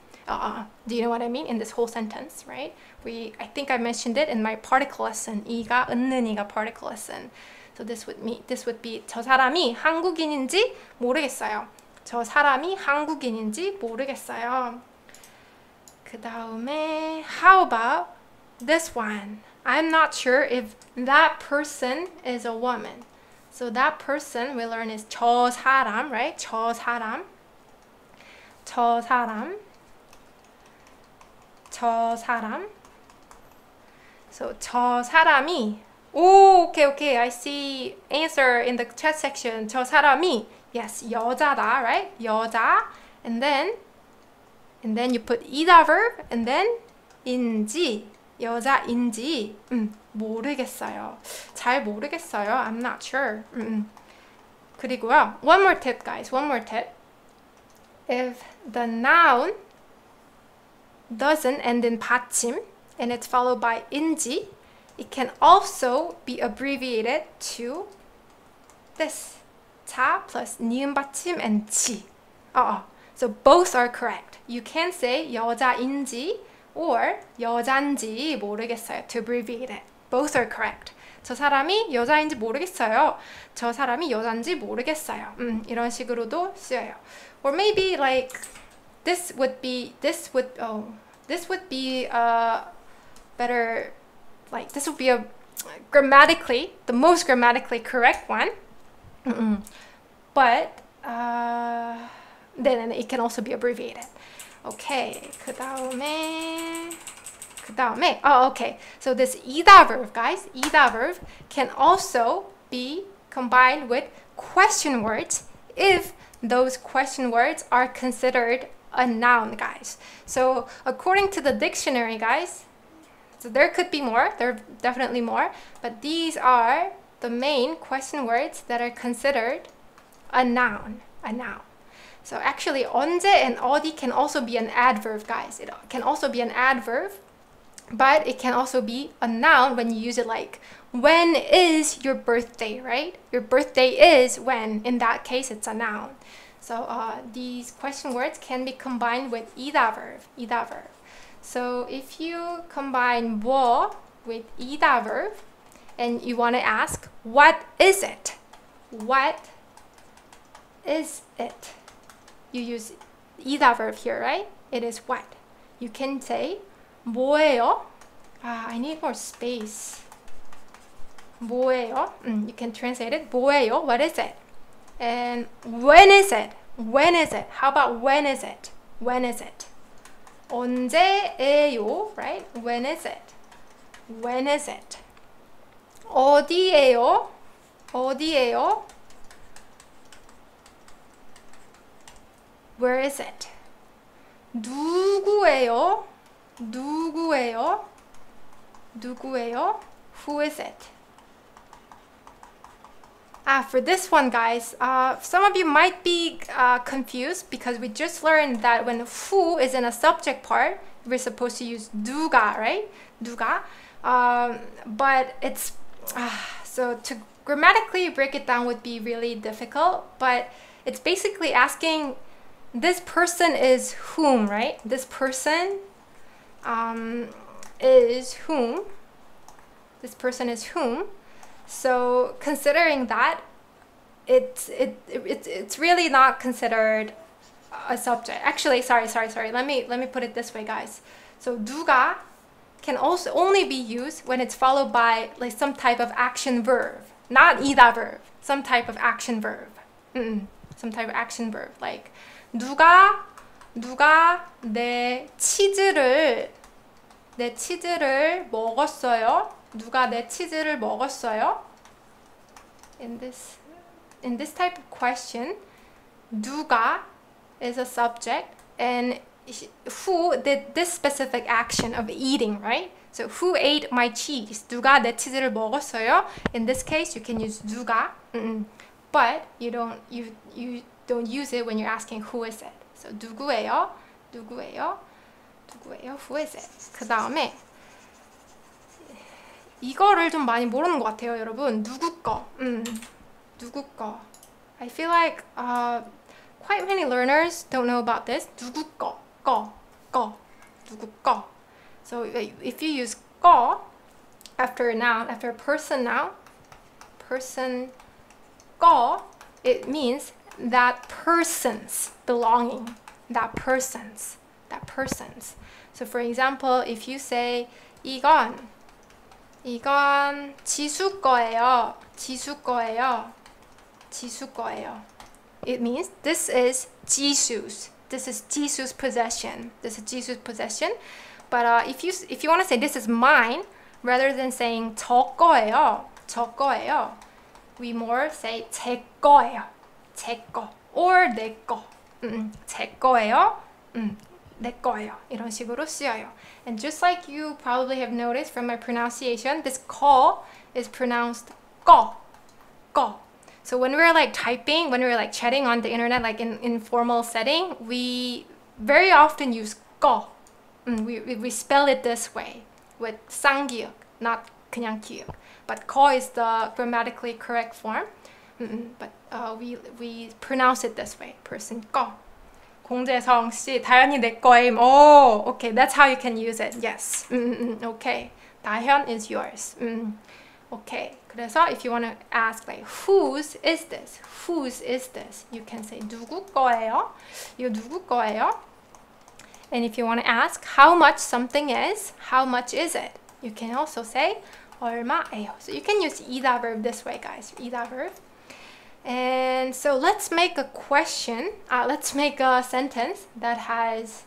Do you know what I mean? In this whole sentence, right? I think I mentioned it in my particle lesson. 이가 은는 이가 particle lesson. So this would be 저 사람이 한국인인지 모르겠어요. 저 사람이 한국인인지 모르겠어요. 그 다음에 how about this one? I'm not sure if that person is a woman. So that person we learn is 저 사람, right? 저 사람. 저 사람. 저 사람. So 저 사람이. Oh, okay. I see answer in the chat section. 저 사람이. Yes, 여자다, right? 여자. And then you put 이다 verb and then 인지. 여자인지 모르겠어요. 잘 모르겠어요. I'm not sure. 그리고요. One more tip, guys. One more tip. If the noun doesn't end in 받침 and it's followed by 인지, it can also be abbreviated to this. 자 plus 니은 받침 and 지. So both are correct. You can say 여자인지 or 여잔지 모르겠어요 to abbreviate it. Both are correct. 저 사람이 여자인지 모르겠어요. 저 사람이 여잔지 모르겠어요. 이런 식으로도 쓰여요. Or maybe like this would be better, like this would be a grammatically the most grammatically correct one. But then it can also be abbreviated. Okay, 그 다음에 okay. So this 이다 verb, guys, 이다 verb can also be combined with question words if those question words are considered a noun, guys. So according to the dictionary, guys, so there could be more, there are definitely more, but these are the main question words that are considered a noun. So actually, 언제 and 어디 can also be an adverb, guys. It can also be an adverb, but it can also be a noun when you use it like, when is your birthday, right? Your birthday is when. In that case, it's a noun. So these question words can be combined with 이다 verb. So if you combine 뭐 with 이다 verb, and you want to ask, what is it? What is it? You use 이다 verb here, right? It is what? You can say 뭐예요? I need more space. 뭐예요? You can translate it. 뭐예요? What is it? And when is it? When is it? How about when is it? When is it? 언제예요? Right? When is it? When is it? 어디예요? 어디예요? Where is it? 누구예요? 누구예요? 누구예요? Who is it? For this one, guys, some of you might be confused because we just learned that when who is in a subject part, we're supposed to use 누가, right? 누가. But it's so to grammatically break it down would be really difficult, but it's basically asking this person is whom, right? This person is whom. This person is whom. So considering that, it's really not considered a subject. Actually, sorry. Let me put it this way, guys. So 누가 can also only be used when it's followed by like some type of action verb, not 이다 verb. Some type of action verb. Some type of action verb. Like 누가 내 치즈를 먹었어요? 누가 내 치즈를 먹었어요? In this type of question, 누가 is a subject and who did this specific action of eating, right? So who ate my cheese? 누가 내 치즈를 먹었어요? In this case, you can use 누가, but you don't use it when you're asking who is it. So 누구예요? 누구예요? 누구예요? Who is it? 그 다음에 이거를 좀 많이 모르는 것 같아요, 여러분. 누구 거? 누구 거? I feel like quite many learners don't know about this. 누구 거? 거. 누구 거. So if you use 거 after a noun, after a person noun, person 거, it means that person's belonging. That person's. So for example, if you say 이건 지수 거예요. 지수 거예요. It means this is Jisu's. This is Jisu's possession. But if you want to say this is mine, rather than saying 저 거예요, we more say 제 거예요. 제 거. Or 내 거. 제 거예요. 내 거예요. 이런 식으로 쓰여요. And just like you probably have noticed from my pronunciation, this 거 is pronounced 거. So when we're like typing, when we're like chatting on the internet, like in informal setting, we very often use 거. We spell it this way with 쌍기역, not 그냥 기역. But 거 is the grammatically correct form. But we pronounce it this way. person 거. 공재성 씨, 다현이 내 거임. Oh, okay, that's how you can use it. Yes. Okay. 다현 is yours. Okay. 그래서 if you want to ask like whose is this? You can say 누구 거예요? 이거 누구 거예요? And if you want to ask how much something is, how much is it? You can also say 얼마예요. So you can use 이다 verb this way, guys. 이다 verb. And so let's make a question. Let's make a sentence that has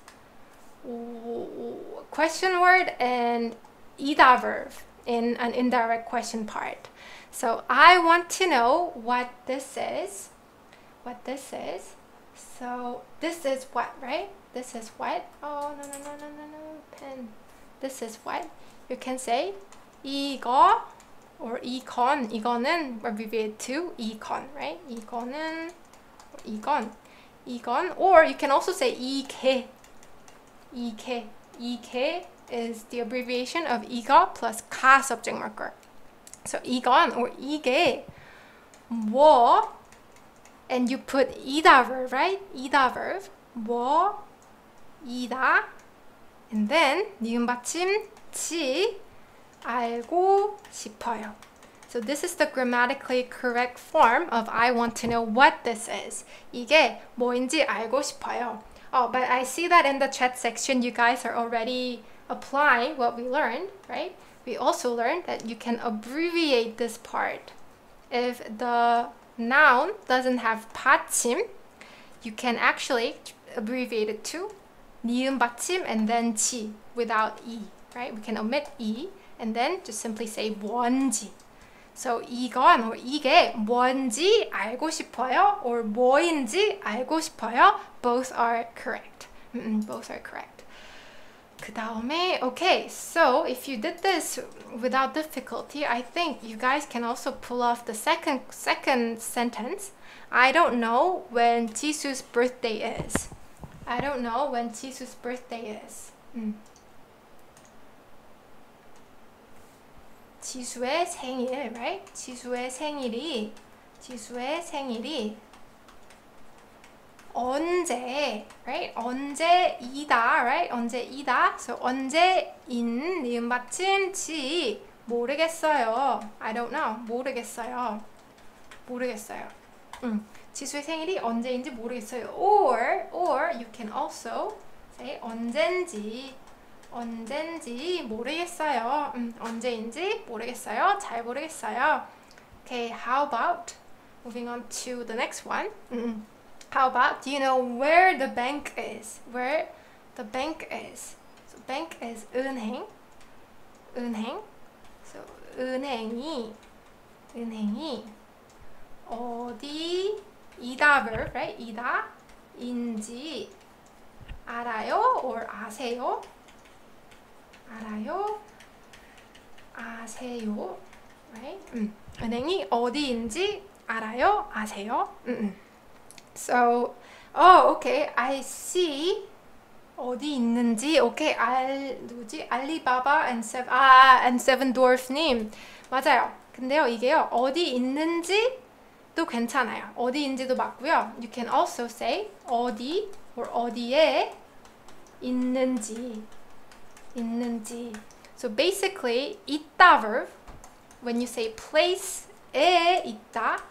question word and 이다 verb in an indirect question part. So I want to know what this is. So this is what, right? This is what? Oh, no, pen. This is what? You can say 이거 or 이건. 이거는 abbreviated to 이건, right? 이거는 이건. Or you can also say 이게. 이게 is the abbreviation of 이거 plus 가 subject marker. So 이건 or 이게 뭐, and you put 이다 verb, right? 이다 verb. 뭐 이다, and then 니은 받침 지 알고 싶어요. So this is the grammatically correct form of I want to know what this is. 이게 뭐인지 알고 싶어요. Oh, but I see that in the chat section you guys are already applying what we learned, right? We also learned that you can abbreviate this part. If the noun doesn't have 받침, you can actually abbreviate it to 니은 받침 and then 지 without 이, right? We can omit 이 and then just simply say 뭔지. So 이건 or 이게 뭔지 알고 싶어요 or 뭐인지 알고 싶어요. Both are correct. Both are correct. 그 다음에, okay, so if you did this without difficulty, I think you guys can also pull off the second sentence. I don't know when Jisu's birthday is. 지수의 생일, right? 지수의 생일이 언제, right? 언제이다, right? 언제이다. So 언제인 니은 받침 지 모르겠어요. I don't know. 모르겠어요. 지수의 생일이 언제인지 모르겠어요. Or you can also say 언젠지 모르겠어요. 언제인지 모르겠어요. 잘 모르겠어요. Okay, how about moving on to the next one? How about, do you know where the bank is? Where the bank is? So bank is 은행. So 은행이 어디이다 verb, right? 이다인지 알아요 or 아세요? 아세요, right? 은행이 어디인지 알아요? 아세요? So, okay, I see. 어디 있는지, okay, 누구지? 알리바바 and Seven Dwarfs님. 맞아요. 근데요, 이게요, 어디 있는지도 괜찮아요. 어디인지도 맞고요. You can also say 어디 or 어디에 있는지. So basically, 있다 verb, when you say place에 있다,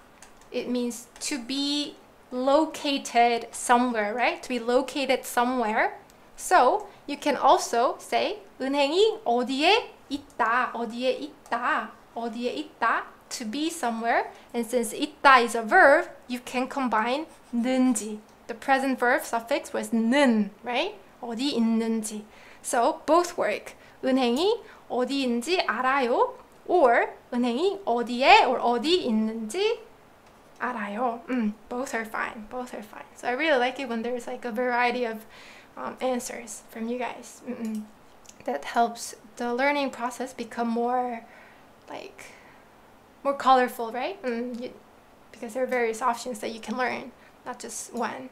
it means to be located somewhere, right? To be located somewhere. So you can also say 은행이 어디에 있다, to be somewhere. And since 있다 is a verb, you can combine 는지. The present verb suffix was 는, right? 어디 있는지. So both work. 은행이 어디인지 알아요, or 은행이 어디에 or 어디 있는지 알아요. Both are fine. So I really like it when there's like a variety of answers from you guys. That helps the learning process become more colorful, right? Because there are various options that you can learn, not just one.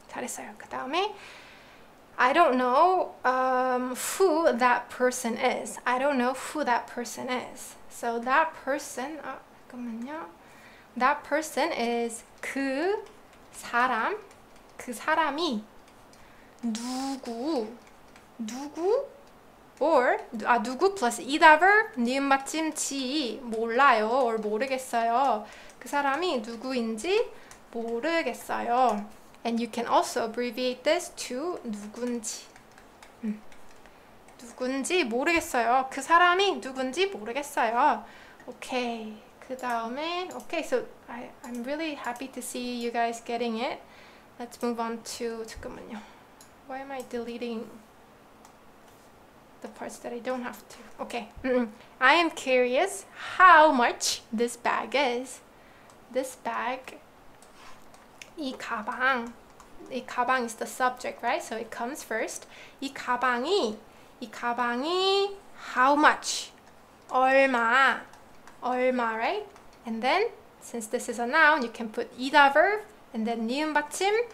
잘했어요. 그 다음에 I don't know who that person is. So that person, 잠깐만요. That person is 그 사람이 누구 or 누구 plus 이다 verb 니은 받침 지 몰라요 or 모르겠어요. 그 사람이 누구인지 모르겠어요. And you can also abbreviate this to 누군지. 누군지 모르겠어요. 그 사람이 누군지 모르겠어요. Okay. 그 다음에 okay, so I'm really happy to see you guys getting it. Let's move on to 잠깐만요. Why am I deleting the parts that I don't have to? Okay. I am curious how much this bag is. This bag, 이 가방 is the subject, right? So it comes first. 이 가방이 how much? 얼마, right? And then since this is a noun, you can put 이다 verb and then 니은 받침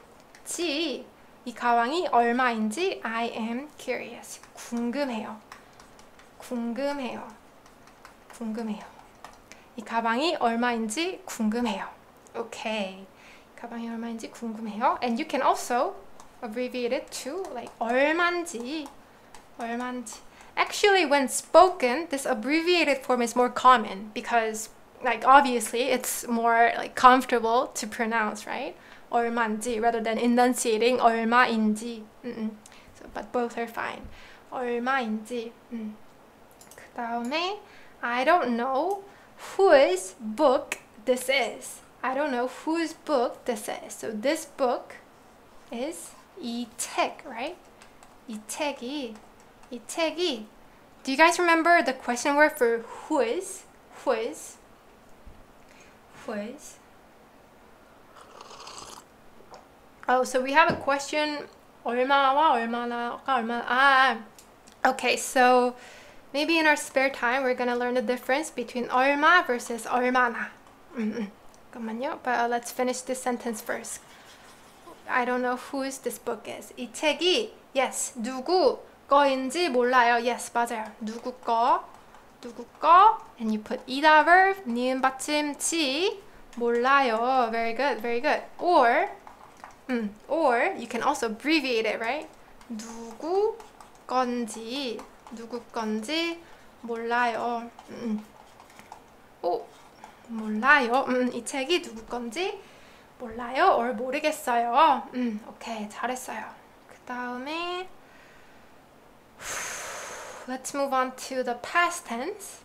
지. 이 가방이 얼마인지 I am curious. 궁금해요. 이 가방이 얼마인지 궁금해요. Okay. 가방이 얼마인지 궁금해요. And you can also abbreviate it to like 얼마인지. Actually, when spoken, this abbreviated form is more common because like obviously it's more like comfortable to pronounce, right? 얼마인지 rather than enunciating 얼마인지. So, but both are fine. 얼마인지. 그 다음에 I don't know whose book this is. So this book is 이 책, right? 이 책이. Do you guys remember the question word for whose? Oh, so we have a question. 얼마와 얼마나. Okay, so maybe in our spare time we're gonna learn the difference between 얼마 versus 얼마나. 잠깐만요. But let's finish this sentence first. I don't know whose this book is. 이 책이 yes 누구 거인지 몰라요. Yes, 맞아요. 누구 거. And you put 이다 verb 니은 받침 지 몰라요. Very good. Or you can also abbreviate it, right? 누구 건지 몰라요. 몰라요. 이 책이 누구 건지 몰라요 or 모르겠어요. 오케이, 잘했어요. 그 다음에 let's move on to the past tense.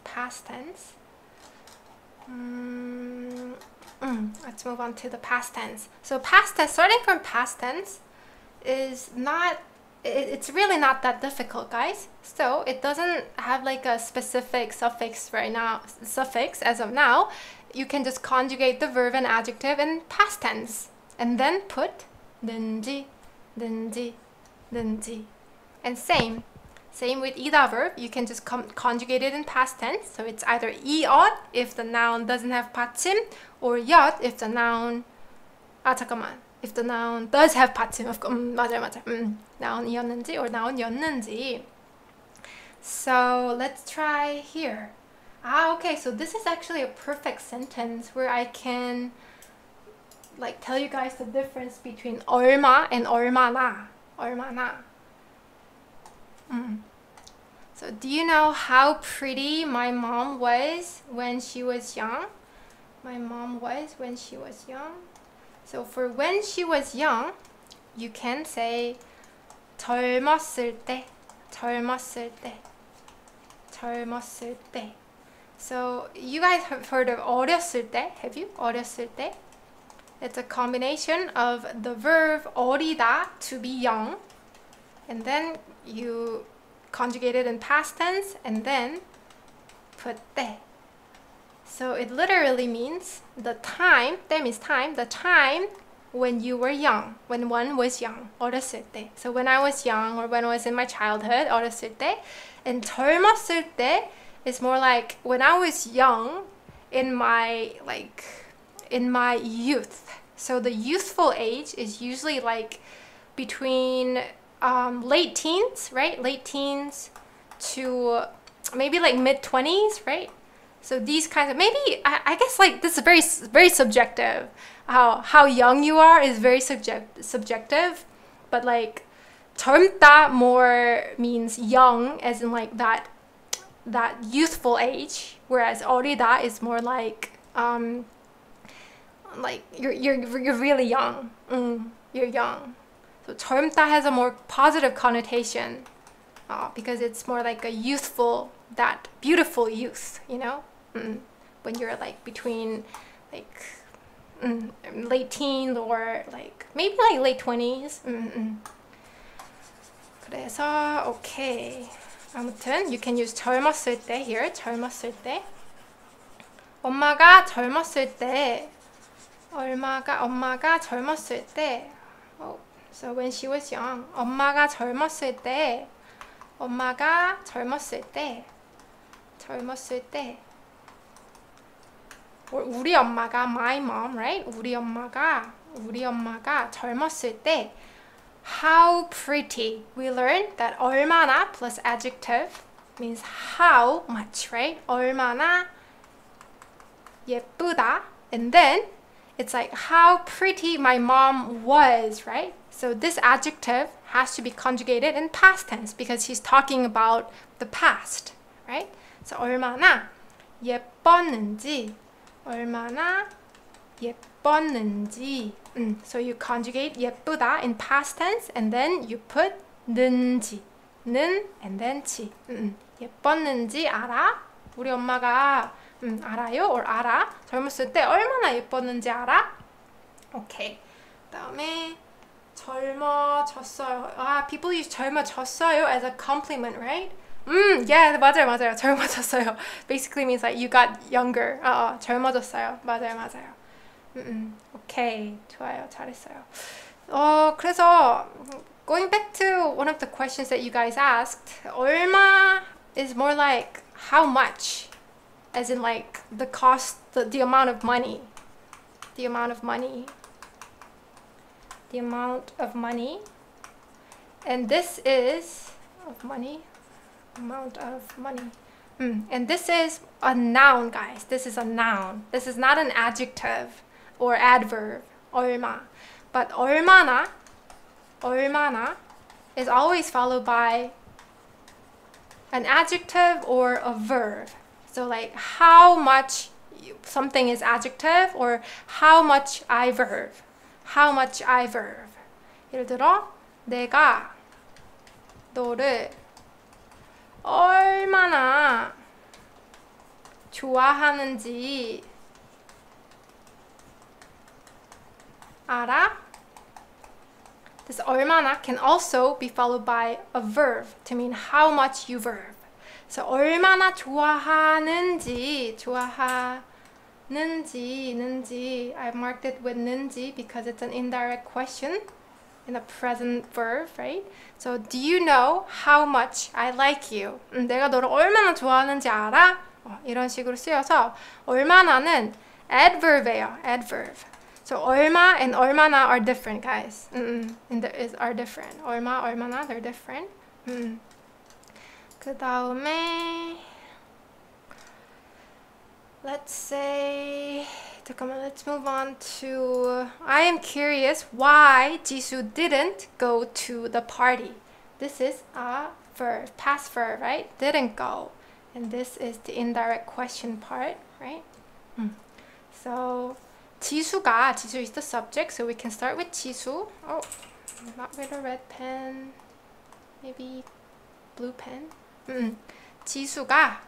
Let's move on to the past tense. So past tense, starting from past tense is not it's really not that difficult, guys. So it doesn't have like a specific suffix right now, as of now. You can just conjugate the verb and adjective in past tense and then put 는지, 는지, 는지. And same with ida verb. You can just conjugate it in past tense. So it's either 이엇 if the noun doesn't have 받침, or 엿 if the noun if the noun does have 받침. 맞아요. noun이었는지 or noun이었는지. So let's try here. Okay, so this is actually a perfect sentence where I can like tell you guys the difference between 얼마 and 얼마나. So do you know how pretty my mom was when she was young? So for when she was young, you can say 젊었을 때. So you guys have heard of 어렸을 때? Have you? 어렸을 때? It's a combination of the verb 어리다, to be young, and then you conjugate it in past tense and then put 때. So it literally means the time, 때 means time, the time when you were young, when one was young, 어렸을 때. So when I was young or when I was in my childhood, 어렸을 때. And 젊었을 때 is more like when I was young in my youth. So the youthful age is usually like between late teens, right? Late teens to maybe like mid-20s, right? So these kinds of, maybe, I guess like this is very subjective. How young you are is very subjective, but like 젊다 more means young, as in like that youthful age, whereas 어리다 is more like you're really young. You're young. So 젊다 has a more positive connotation because it's more like a youthful, that beautiful youth, you know? When you're like between like late teens or like maybe like late 20s. 그래서 okay. 아무튼 you can use 젊었을 때 here. 젊었을 때. 엄마가 젊었을 때. 엄마가 젊었을 때. Oh, so when she was young. 엄마가 젊었을 때. 우리 엄마가, my mom, right? 우리 엄마가 젊었을 때. How pretty. We learned that 얼마나 plus adjective means how much, right? 얼마나 예쁘다. And then it's like how pretty my mom was, right? So this adjective has to be conjugated in past tense because he's talking about the past, right? So 얼마나 예뻤는지. So you conjugate 예쁘다 in past tense and then you put 는지. 는 and then 지. 예뻤는지 알아? 우리 엄마가 알아요? or 알아? 젊었을 때 얼마나 예뻤는지 알아? 오케이. 그다음에 젊어졌어요. People use 젊어졌어요 as a compliment, right? Yeah, 맞아요. 젊어졌어요. Basically means like you got younger. 젊어졌어요. 맞아요. 오케이. 좋아요. 잘했어요. 그래서 going back to one of the questions that you guys asked, 얼마 is more like how much, as in like the cost, the amount of money. The amount of money. And this is of money. Amount of money. And this is a noun, guys. This is a noun. This is not an adjective or adverb. 얼마. But 얼마나 is always followed by an adjective or a verb. So like how much something is adjective or how much I verb. 예를 들어 내가 너를 얼마나 좋아하는지 알아? This 얼마나 can also be followed by a verb to mean how much you verb. So 얼마나 좋아하는지, 는지. I marked it with 는지 because it's an indirect question in a present verb, right? So do you know how much I like you? 내가 너를 얼마나 좋아하는지 알아? 이런 식으로 쓰여서 얼마나는 adverb예요. adverb. So 얼마 and 얼마나 are different, guys. Are different. 얼마나 they're different. 그 다음에 let's say 잠깐만, let's move on to I am curious why 지수 didn't go to the party. This is a verb, past verb, right? Didn't go. And this is the indirect question part, right? So 지수 is the subject, so we can start with 지수. Oh, not with a red pen. Maybe blue pen. 지수가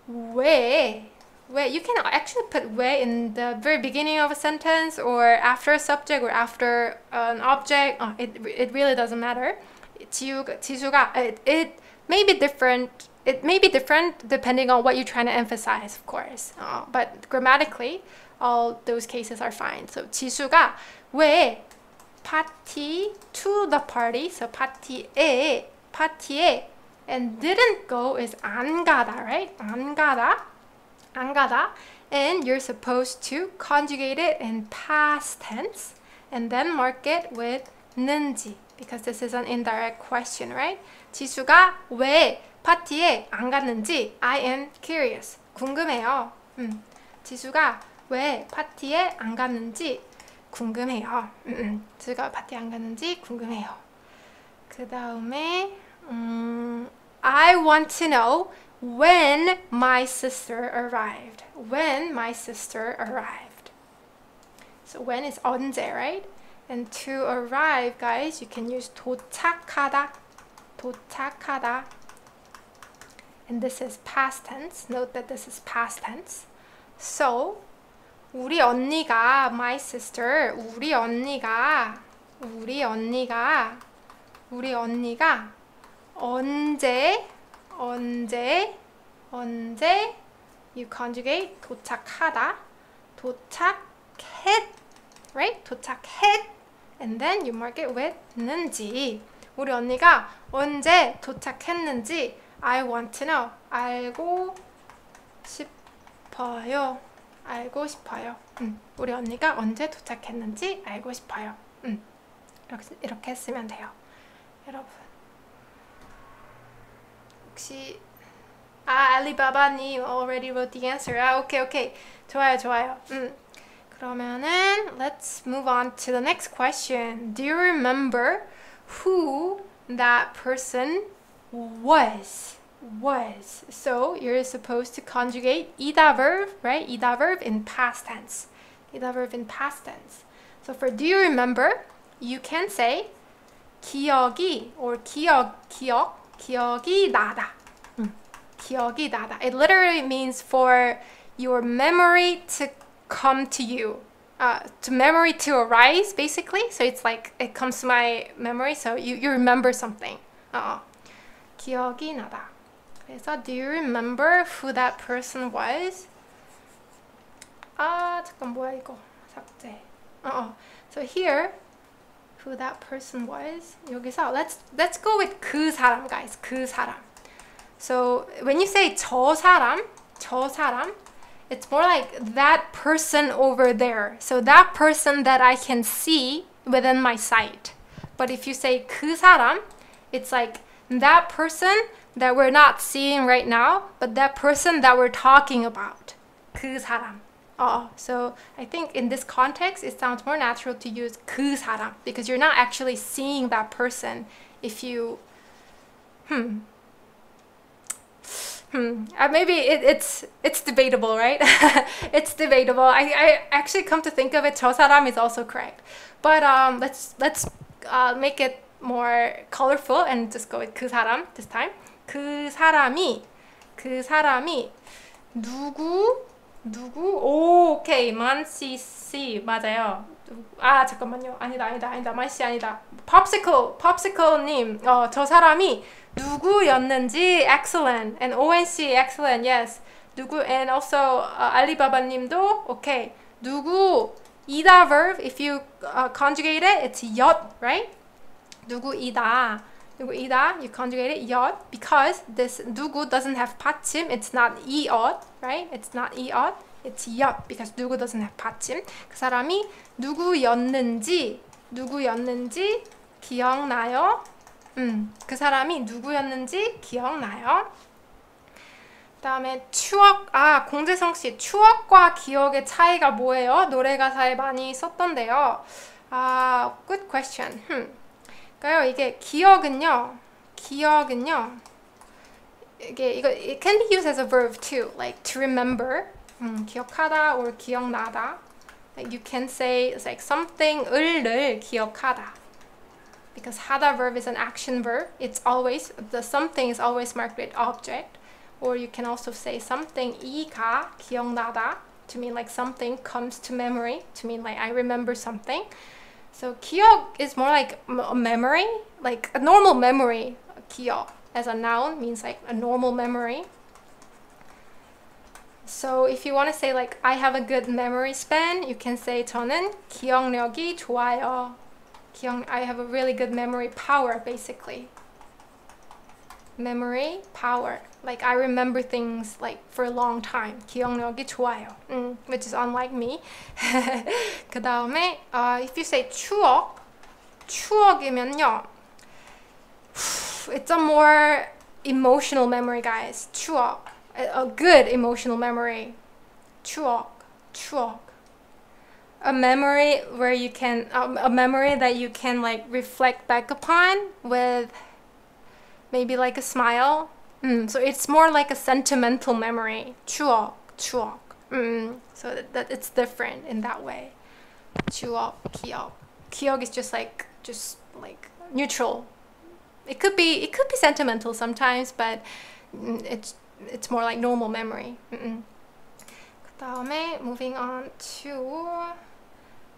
왜 you can actually put 왜 in the very beginning of a sentence or after a subject or after an object. It really doesn't matter. 지수가 it may be different. It may be different depending on what you're trying to emphasize, of course. But grammatically, all those cases are fine. So 지수가 왜 party to the party, so 파티에 and didn't go is 안 가다, right? 안 가다. And you're supposed to conjugate it in past tense and then mark it with 는지 because this is an indirect question, right? 지수가 왜 파티에 안 갔는지 I am curious. 궁금해요. 지수가 왜 파티에 안 갔는지 궁금해요. 지수가 파티에 안 갔는지 궁금해요. 그 다음에 I want to know when my sister arrived. When my sister arrived. So when is 언제, right? And to arrive, guys, you can use 도착하다. And this is past tense. Note that this is past tense. So 우리 언니가 my sister, 우리 언니가 언제 you conjugate 도착하다, 도착했, right? 도착했, and then you mark it with 는지. 우리 언니가 언제 도착했는지 I want to know. 알고 싶어요. 우리 언니가 언제 도착했는지 알고 싶어요. 이렇게 쓰면 돼요. 여러분. 혹시 알리바바님 already wrote the answer. Okay. 좋아요. 그러면은 let's move on to the next question. Do you remember who that person was? So you're supposed to conjugate 이다 verb, right? 이다 verb in past tense. So for do you remember, you can say 기억이 or 기억이 나다. 기억이 나다. It literally means for your memory to come to you. To memory to arise, basically. So it's like it comes to my memory, so you remember something. 기억이 나다. 그래서 do you remember who that person was? 잠깐 뭐야 이거 삭제. So here, who that person was. 여기서 let's go with 그 사람, guys. 그 사람. So when you say 저 사람, it's more like that person over there. So that person that I can see within my sight. But if you say 그 사람, it's like that person that we're not seeing right now, but that person that we're talking about. 그 사람. So I think in this context, it sounds more natural to use 그 사람 because you're not actually seeing that person. If you, maybe it's debatable, right? It's debatable. I actually come to think of it, 저 사람 is also correct. But let's make it more colorful and just go with 그 사람 this time. 그 사람이 누구? 오, 오케이. 만씨 씨 맞아요. 아, 잠깐만요. 아니다. 만씨 아니다. popsicle님. 저 사람이 누구였는지 excellent. And ONC excellent. Yes. 누구 and also 알리바바님도 okay. 누구 이다 verb if you conjugate it it's 엿, right? 누구이다. you conjugate it 엿 because this 누구 doesn't have 받침. It's not 이엇, right? It's not 이엇. It's 엿 because 누구 doesn't have 받침. 그 사람이 누구였는지 기억나요? 그 사람이 누구였는지 기억나요? 다음에 추억, 공재성 씨, 추억과 기억의 차이가 뭐예요? 노래 가사에 많이 썼던데요. Good question. 그러니까요, 이게 기억은요, 이거 it can be used as a verb too, like to remember, 기억하다 or 기억나다. Like you can say it's like something을 기억하다. Because 하다 verb is an action verb. It's always, the something is always marked with object. Or you can also say something 이가 기억나다 to mean like something comes to memory, to mean like I remember something. So 기억 is more like a memory, like a normal memory. 기억 as a noun means like a normal memory. So if you want to say like I have a good memory span, you can say 저는 기억력이 좋아요. I have a really good memory power, basically. Memory power. Like I remember things like for a long time. 기억력이 좋아요. Which is unlike me. 그 다음에 if you say 추억이면요. It's a more emotional memory, guys. 추억. A good emotional memory. 추억. A memory where you can a memory that you can like reflect back upon with maybe like a smile. So it's more like a sentimental memory. 추억. So that it's different in that way. 추억, 기억 is just like neutral. It could be sentimental sometimes, but it's more like normal memory. 그다음에 moving on to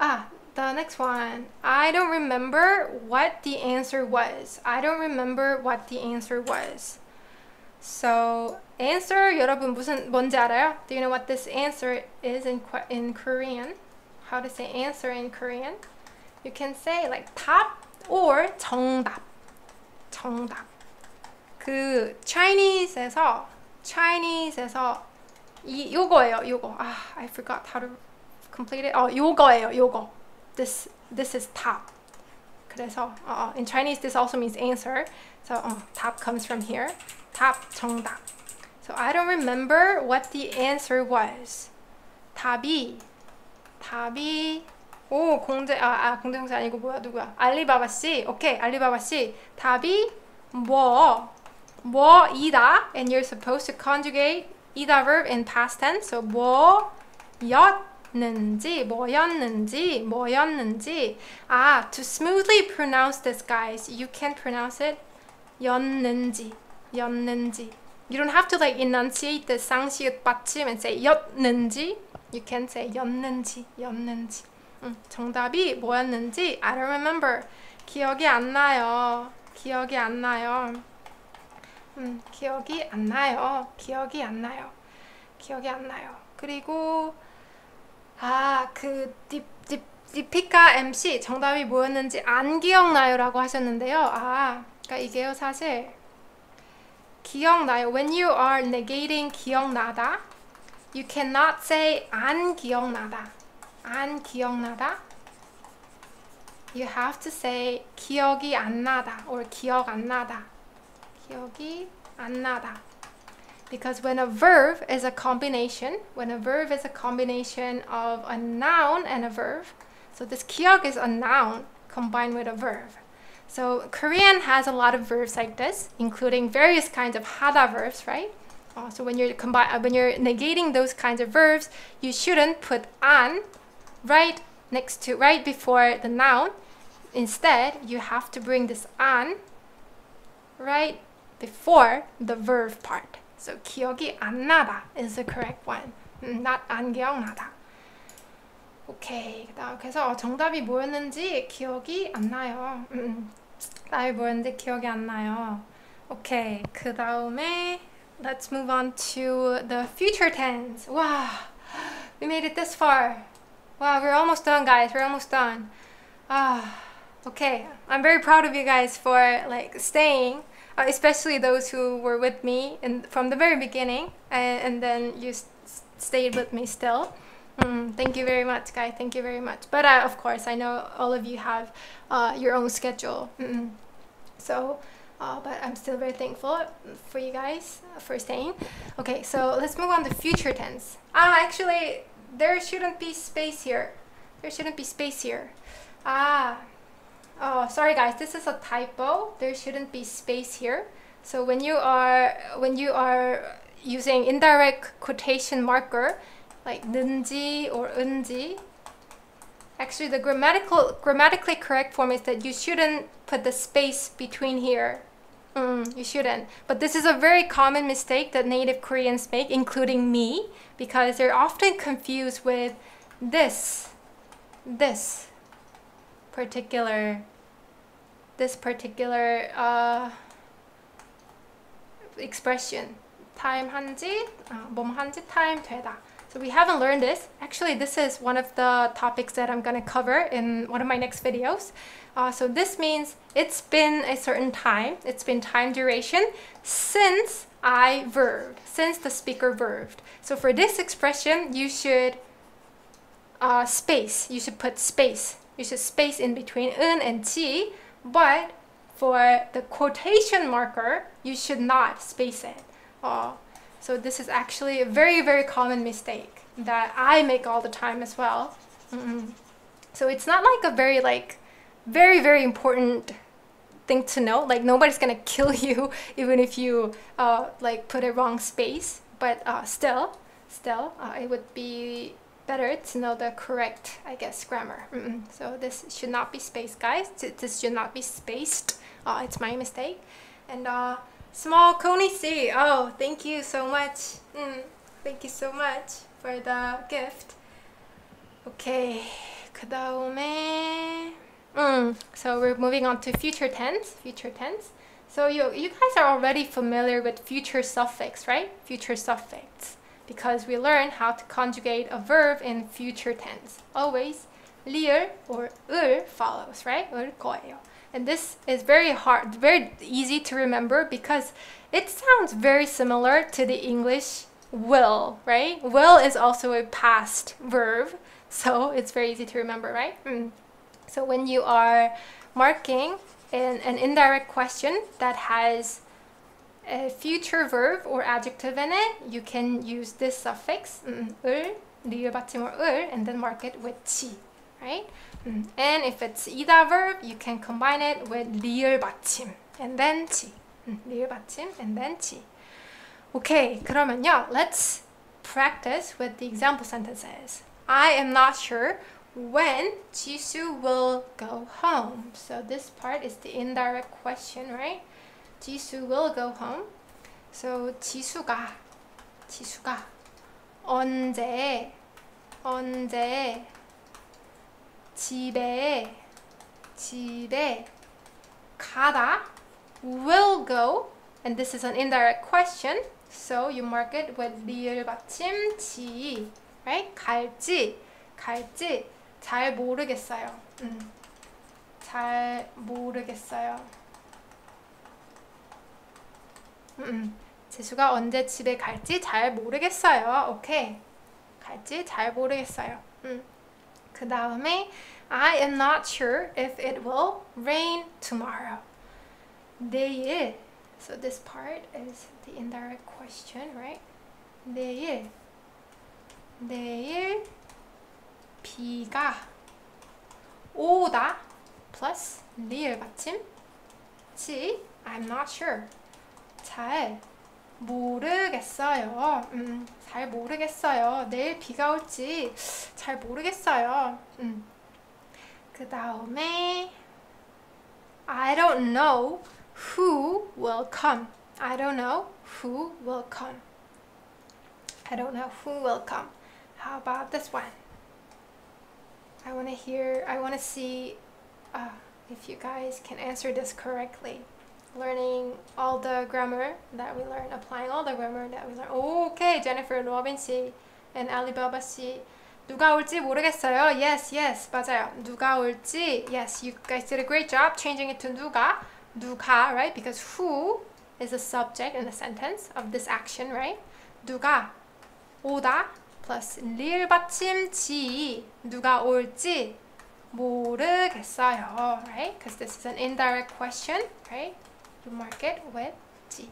the next one. I don't remember what the answer was. So answer 여러분 뭔지 알아요? Do you know what this answer is in Korean? How to say answer in Korean? You can say like 답 or 정답. 그 Chinese에서 요거예요. I forgot how to complete it. 요거. This is 답. 그래서 in Chinese this also means answer. So 답 comes from here. 답, 정답. So I don't remember what the answer was. 답이 공대형사 아니고 누구야? 알리바바 씨. 오케이, 알리바바 씨. 답이 뭐이다. And you're supposed to conjugate 이다 verb in past tense. So 뭐였는지. To smoothly pronounce this, guys, you can pronounce it 였는지. You don't have to like enunciate the 쌍시읒 받침 and say 였는지. You can say 였는지. 정답이 뭐였는지 I don't remember. 기억이 안 나요. 기억이 안 나요. 그리고 그 디피카 MC 정답이 뭐였는지 안 기억나요라고 하셨는데요. 그러니까 이게요 사실 기억나요. When you are negating 기억나다, you cannot say 안 기억나다. You have to say 기억이 안 나다 or 기억 안 나다. Because when a verb is a combination of a noun and a verb, so this 기억 is a noun combined with a verb. So Korean has a lot of verbs like this, including various kinds of 하다 verbs, right? So when you're negating those kinds of verbs, you shouldn't put 안 right before the noun. Instead, you have to bring this 안 right before the verb part. So 기억이 안 나다 is the correct one. not 안 기억나다. 오케이. 그다음 그래서 정답이 뭐였는지 기억이 안 나요. 답이 뭐였는지 기억이 안 나요. 오케이. 그 다음에 let's move on to the future tense. Wow, we made it this far. Wow, we're almost done, guys. We're almost done. Okay. I'm very proud of you guys for like staying, especially those who were with me from the very beginning, and then you stayed with me still. Thank you very much, guys. Thank you very much. But of course, I know all of you have your own schedule. So, but I'm still very thankful for you guys for staying. Okay, so let's move on to future tense. Actually, there shouldn't be space here. There shouldn't be space here. Oh, sorry guys, this is a typo. There shouldn't be space here. So when you are using indirect quotation marker, like 는지 or 은지, actually the grammatically correct form is that you shouldn't put the space between here. You shouldn't. But this is a very common mistake that native Koreans make, including me, because they're often confused with this particular expression. time 한지, 몸 한지, time 되다. So we haven't learned this. Actually, this is one of the topics that I'm going to cover in one of my next videos. So this means it's been a certain time. It's been time duration since I verbed, since the speaker verbed. So for this expression, you should space. You should put space. You should space in between 은 and 지. But for the quotation marker, you should not space it. So this is actually a very, very common mistake that I make all the time as well. So it's not like a very, very important thing to know. Like nobody's gonna kill you even if you put a wrong space. But still, it would be better to know the correct, I guess, grammar. So this should not be spaced, guys. This should not be spaced. It's my mistake. And small Coney C. Oh, thank you so much. Thank you so much for the gift. Okay. 그다음에 so we're moving on to future tense. So you guys are already familiar with future suffix, right? Future suffix. Because we learned how to conjugate a verb in future tense. Always 리을 or 을 follows, right? 을 거예요. And this is very easy to remember because it sounds very similar to the English will, right? Will is also a past verb, so it's very easy to remember, right? So when you are marking an indirect question that has a future verb or adjective in it, you can use this suffix, 을, 리을 받침 or 을, and then mark it with 지, right? And if it's ida verb, you can combine it with 리을 받침 and then 지. 리을 받침 and then 지. Okay, 그러면요, let's practice with the example sentences. I am not sure when 지수 will go home. So this part is the indirect question, right? 지수 will go home. So 지수가 언제 집에 가다 will go, and this is an indirect question, so you mark it with 리을 받침 지, right? 갈지 잘 모르겠어요. 잘 모르겠어요. 지수가 언제 집에 갈지 잘 모르겠어요. 오케이. 갈지 잘 모르겠어요. 그 다음에 I am not sure if it will rain tomorrow. 내일. So this part is the indirect question, right? 내일 비가 오다 plus 리을 받침 지. I'm not sure. 잘 모르겠어요. 잘 모르겠어요. 내일 비가 올지 잘 모르겠어요. 그 다음에 I don't know who will come. I don't know who will come. I don't know who will come. How about this one? I want to see if you guys can answer this correctly. Learning all the grammar that we learn, applying all the grammar that we learn. Okay, Jennifer, 로빈 씨, and 알리바바 씨. 누가 올지 모르겠어요. Yes, yes, 맞아요. 누가 올지. Yes, you guys did a great job changing it to 누가, right? Because who is the subject in the sentence of this action, right? 누가 오다 plus 리을 받침 지. 누가 올지 모르겠어요, right? Because this is an indirect question, right? You mark it with 지.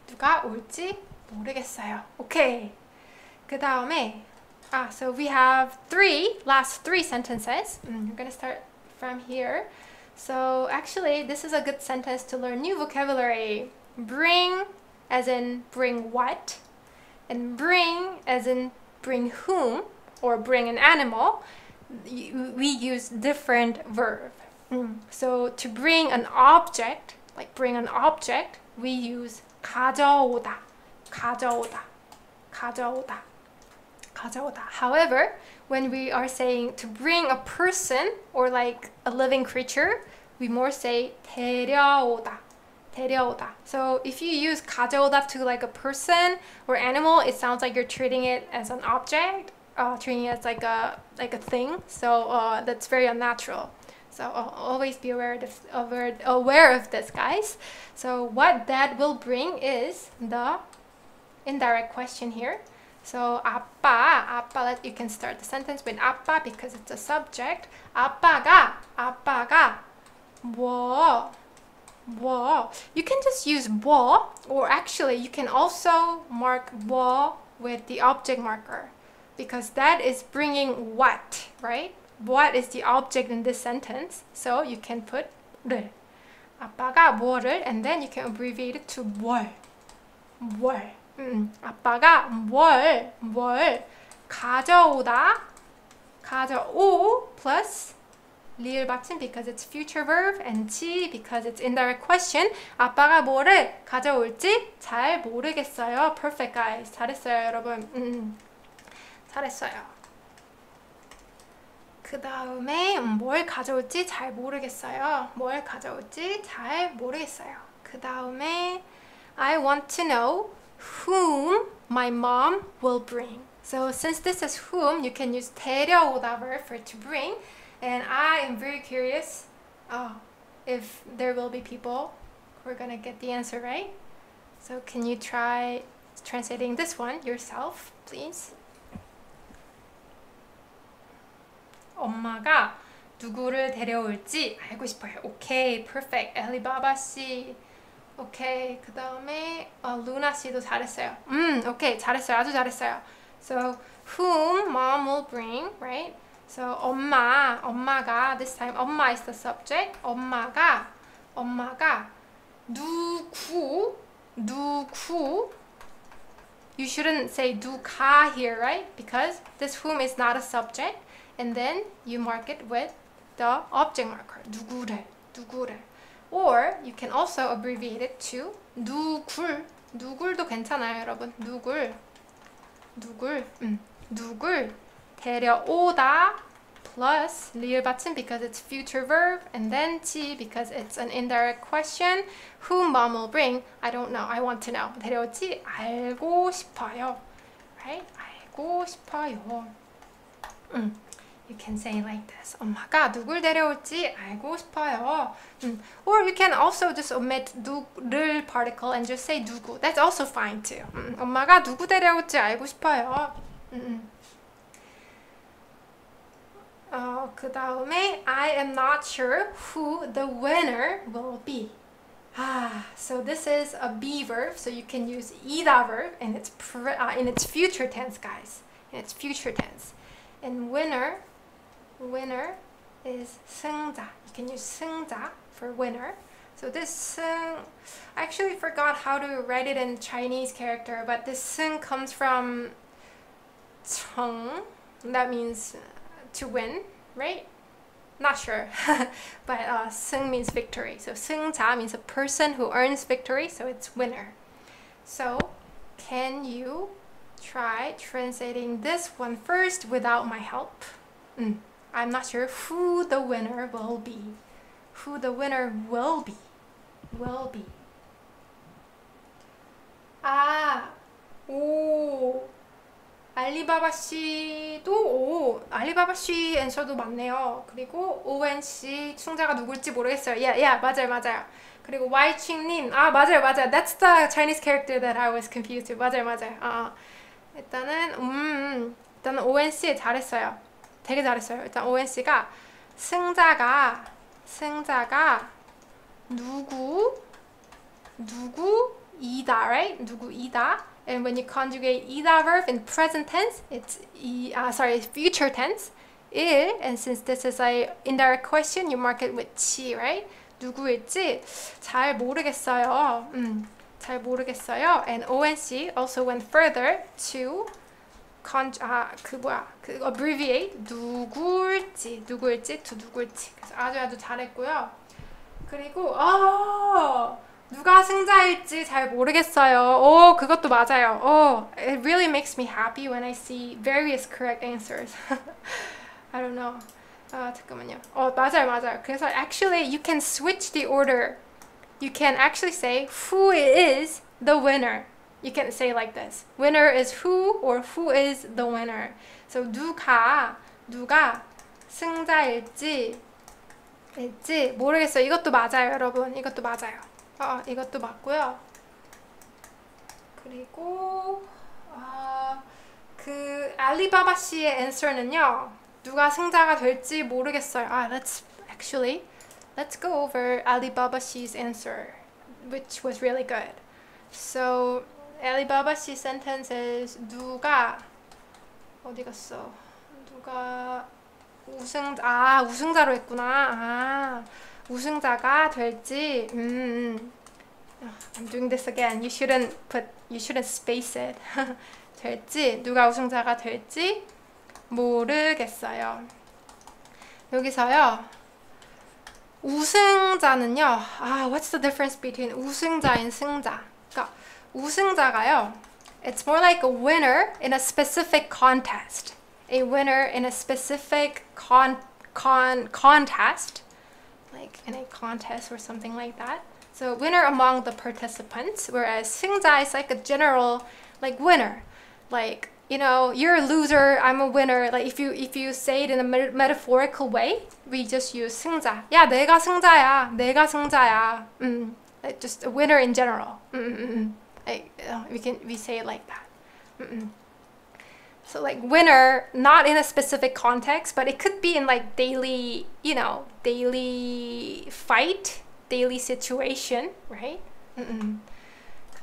누가 올지 모르겠어요. Okay. 그 다음에 so we have last three sentences. We're gonna start from here. So actually, this is a good sentence to learn new vocabulary. Bring, as in bring what, and bring, as in bring whom, or bring an animal. We use different verb. So to bring an object, like bring an object, we use 가져오다, 가져오다, 가져오다. 가져오다. However, when we are saying to bring a person or like a living creature, we more say 데려오다, 데려오다. So if you use 가져오다 to like a person or animal, it sounds like you're treating it as an object, treating it as like a thing. So that's very unnatural. So always be aware of this, guys. So what that will bring is the indirect question here. So 아빠, you can start the sentence with 아빠 because it's a subject. 아빠가 뭐. You can just use 뭐, or actually you can also mark 뭐 with the object marker because that is bringing what, right? What is the object in this sentence? So you can put 를. 아빠가 뭐를, and then you can abbreviate it to 뭘. 아빠가 뭘 가져오다, 가져오 plus 리을 받침 because it's future verb and 지 because it's indirect question. 아빠가 뭐를 가져올지 잘 모르겠어요. Perfect, guys. 잘했어요, 여러분. 잘했어요. 그 다음에 뭘 가져올지 잘 모르겠어요. 뭘 가져올지 잘 모르겠어요. 그 다음에 I want to know whom my mom will bring. So since this is whom, you can use 데려오다 verb for to bring. And I am very curious if there will be people who are gonna get the answer right. So can you try translating this one yourself, please? 엄마가 누구를 데려올지 알고 싶어요. Okay, perfect. 엘리바바 씨. 오케이, 그 다음에 루나 씨도 잘했어요. 오케이, 잘했어요. 아주 잘했어요. So, whom mom will bring, right? So, 엄마가, this time 엄마 is the subject. 엄마가 누구. You shouldn't say 누가 here, right? Because this whom is not a subject. And then you mark it with the object marker. 누구를. Or you can also abbreviate it to 누굴도 괜찮아요, 여러분. 누굴 데려오다 plus 리을 받침 because it's future verb and then 지 because it's an indirect question. Whom mom will bring, I don't know. I want to know. 데려올지 알고 싶어요. Right? 알고 싶어요. You can say like this. 엄마가 누굴 데려올지 알고 싶어요. Or you can also just omit 누를 particle and just say 누구. That's also fine too. 엄마가 누구 데려올지 알고 싶어요. 그 다음에 I am not sure who the winner will be. So this is a be verb, so you can use 이다 verb in its future tense, guys. In its future tense. And winner is 승자. You can use 승자 for winner. So this 승, I actually forgot how to write it in Chinese character, but this 승 comes from 청. That means to win, right? Not sure. But 승 means victory. So 승자 means a person who earns victory, so it's winner. So can you try translating this one first without my help. I'm not sure who the winner will be. Who the winner will be. 아, 오. 알리바바 씨도 알리바바 씨 앤서도 맞네요. 그리고 오웬 씨 충자가 누굴지 모르겠어요. 맞아요. 그리고 와이칭님, 맞아요. That's the Chinese character that I was confused with. 맞아요. 일단은 오웬 씨 잘했어요. 되게 잘했어요. 일단 오웬 씨가 승자가 누구이다, right? 누구이다. And when you conjugate ida verb in present tense, it's future tense. And since this is a indirect question, you mark it with chi, right? 누구일지 잘 모르겠어요. 잘 모르겠어요. And ONC also went further to abbreviate 누구일지 to 누구일지. 그래서 아주 잘했고요. 그리고 누가 승자일지 잘 모르겠어요. 그것도 맞아요. It really makes me happy when I see various correct answers. I don't know. 잠깐만요. 맞아요. 그래서 actually you can switch the order. You can actually say who is the winner. You can say like this. Winner is who or who is the winner. So 누가 승자일지 모르겠어요. 이것도 맞아요, 여러분. 이것도 맞아요. 이것도 맞고요. 그리고 그 알리바바 씨의 answer는요. 누가 승자가 될지 모르겠어요. Let's go over Alibaba 씨's answer, which was really good. So Alibaba 씨's sentence is 누가 어디 갔어? 누가 우승자로 했구나. 우승자가 될지 I'm doing this again. You shouldn't space it. 될지 누가 우승자가 될지 모르겠어요. 여기서요. 우승자는요. What's the difference between 우승자 and 승자? 그러니까 우승자가요. It's more like a winner in a specific contest. A winner in a specific contest. Like in a contest or something like that. So winner among the participants, whereas 승자 is like a general like winner. Like, you know, you're a loser, I'm a winner. Like if you say it in a metaphorical way, we just use 승자. 야, 내가 승자야. Like just a winner in general. Like, we say it like that. So like winner, not in a specific context, but it could be in like daily fight, daily situation, right?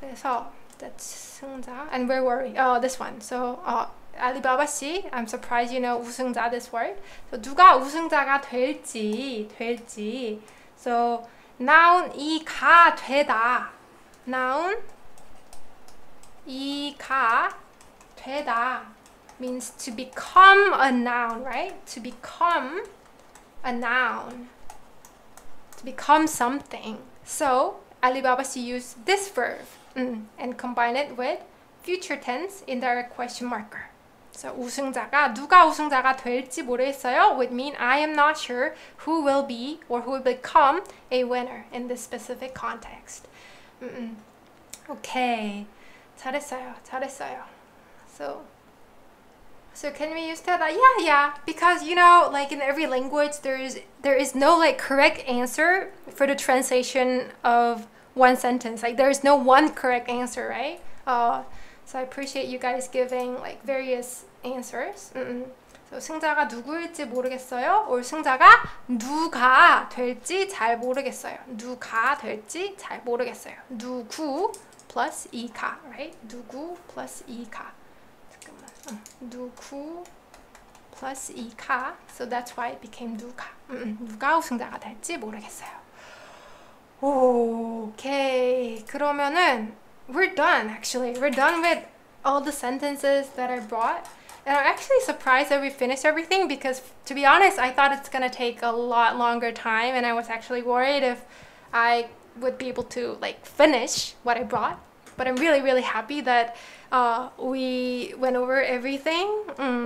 그래서 that's 승자. And where were we? This one. So Alibaba 씨, I'm surprised you know 우승자, this word. So 누가 우승자가 될지. So noun 이가 되다. Noun 이가 되다. Means to become a noun, right? To become a noun. To become something. So, Alibaba she used this verb and combine it with future tense indirect question marker. So, 누가 우승자가 될지 모르겠어요 would mean I am not sure who will be or who will become a winner in this specific context. Okay. 잘했어요. So can we use that? Yeah. Because you know, like in every language, there is no like correct answer for the translation of one sentence. Like there is no one correct answer, right? So I appreciate you guys giving like various answers. So 승자가 누구일지 모르겠어요. or 승자가 누가 될지 잘 모르겠어요. 누구 plus 이가, right? 누구 plus 이가. 누구 plus 이가. So that's why it became 누가. 누가 우승자가 될지 모르겠어요. Okay. 그러면은 we're done actually. We're done with all the sentences that I brought. And I'm actually surprised that we finished everything because to be honest, I thought it's gonna take a lot longer time and I was actually worried if I would be able to like finish what I brought. But I'm really happy that we went over everything.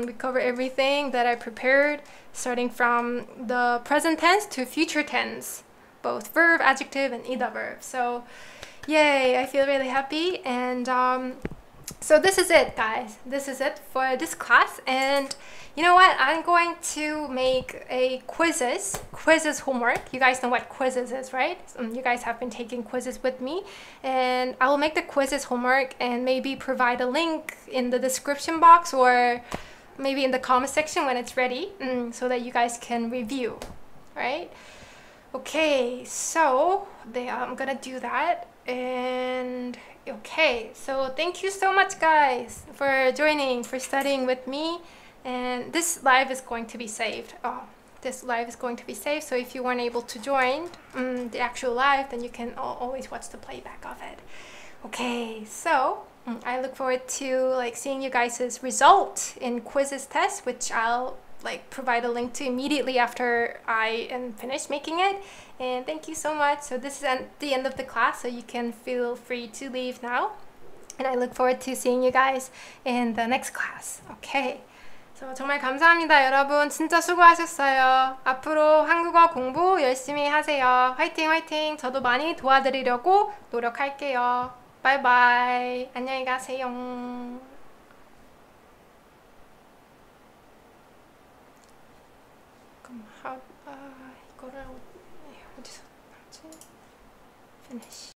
We covered everything that I prepared, starting from the present tense to future tense, both verb, adjective, and ida verb. So yay, I feel really happy. And so this is it, guys. This is it for this class. And you know what? I'm going to make a quizzes homework. You guys know what quizzes is, right? You guys have been taking quizzes with me. And I will make the quizzes homework and maybe provide a link in the description box or maybe in the comment section when it's ready, so that you guys can review, right? Okay, so I'm gonna do that. And okay, so thank you so much, guys, for joining, for studying with me. And this live is going to be saved. This live is going to be saved, so if you weren't able to join the actual live, then you can always watch the playback of it. Okay, so I look forward to seeing you guys' result in quizzes test, which I'll provide a link to immediately after I am finished making it. And thank you so much. So this is the end of the class, so you can feel free to leave now. And I look forward to seeing you guys in the next class. Okay. So 정말 감사합니다, 여러분. 진짜 수고하셨어요. 앞으로 한국어 공부 열심히 하세요. 화이팅 화이팅. 저도 많이 도와드리려고 노력할게요. 바이바이. 안녕히 가세요. 그럼 이거를 어디서 하지? Finish.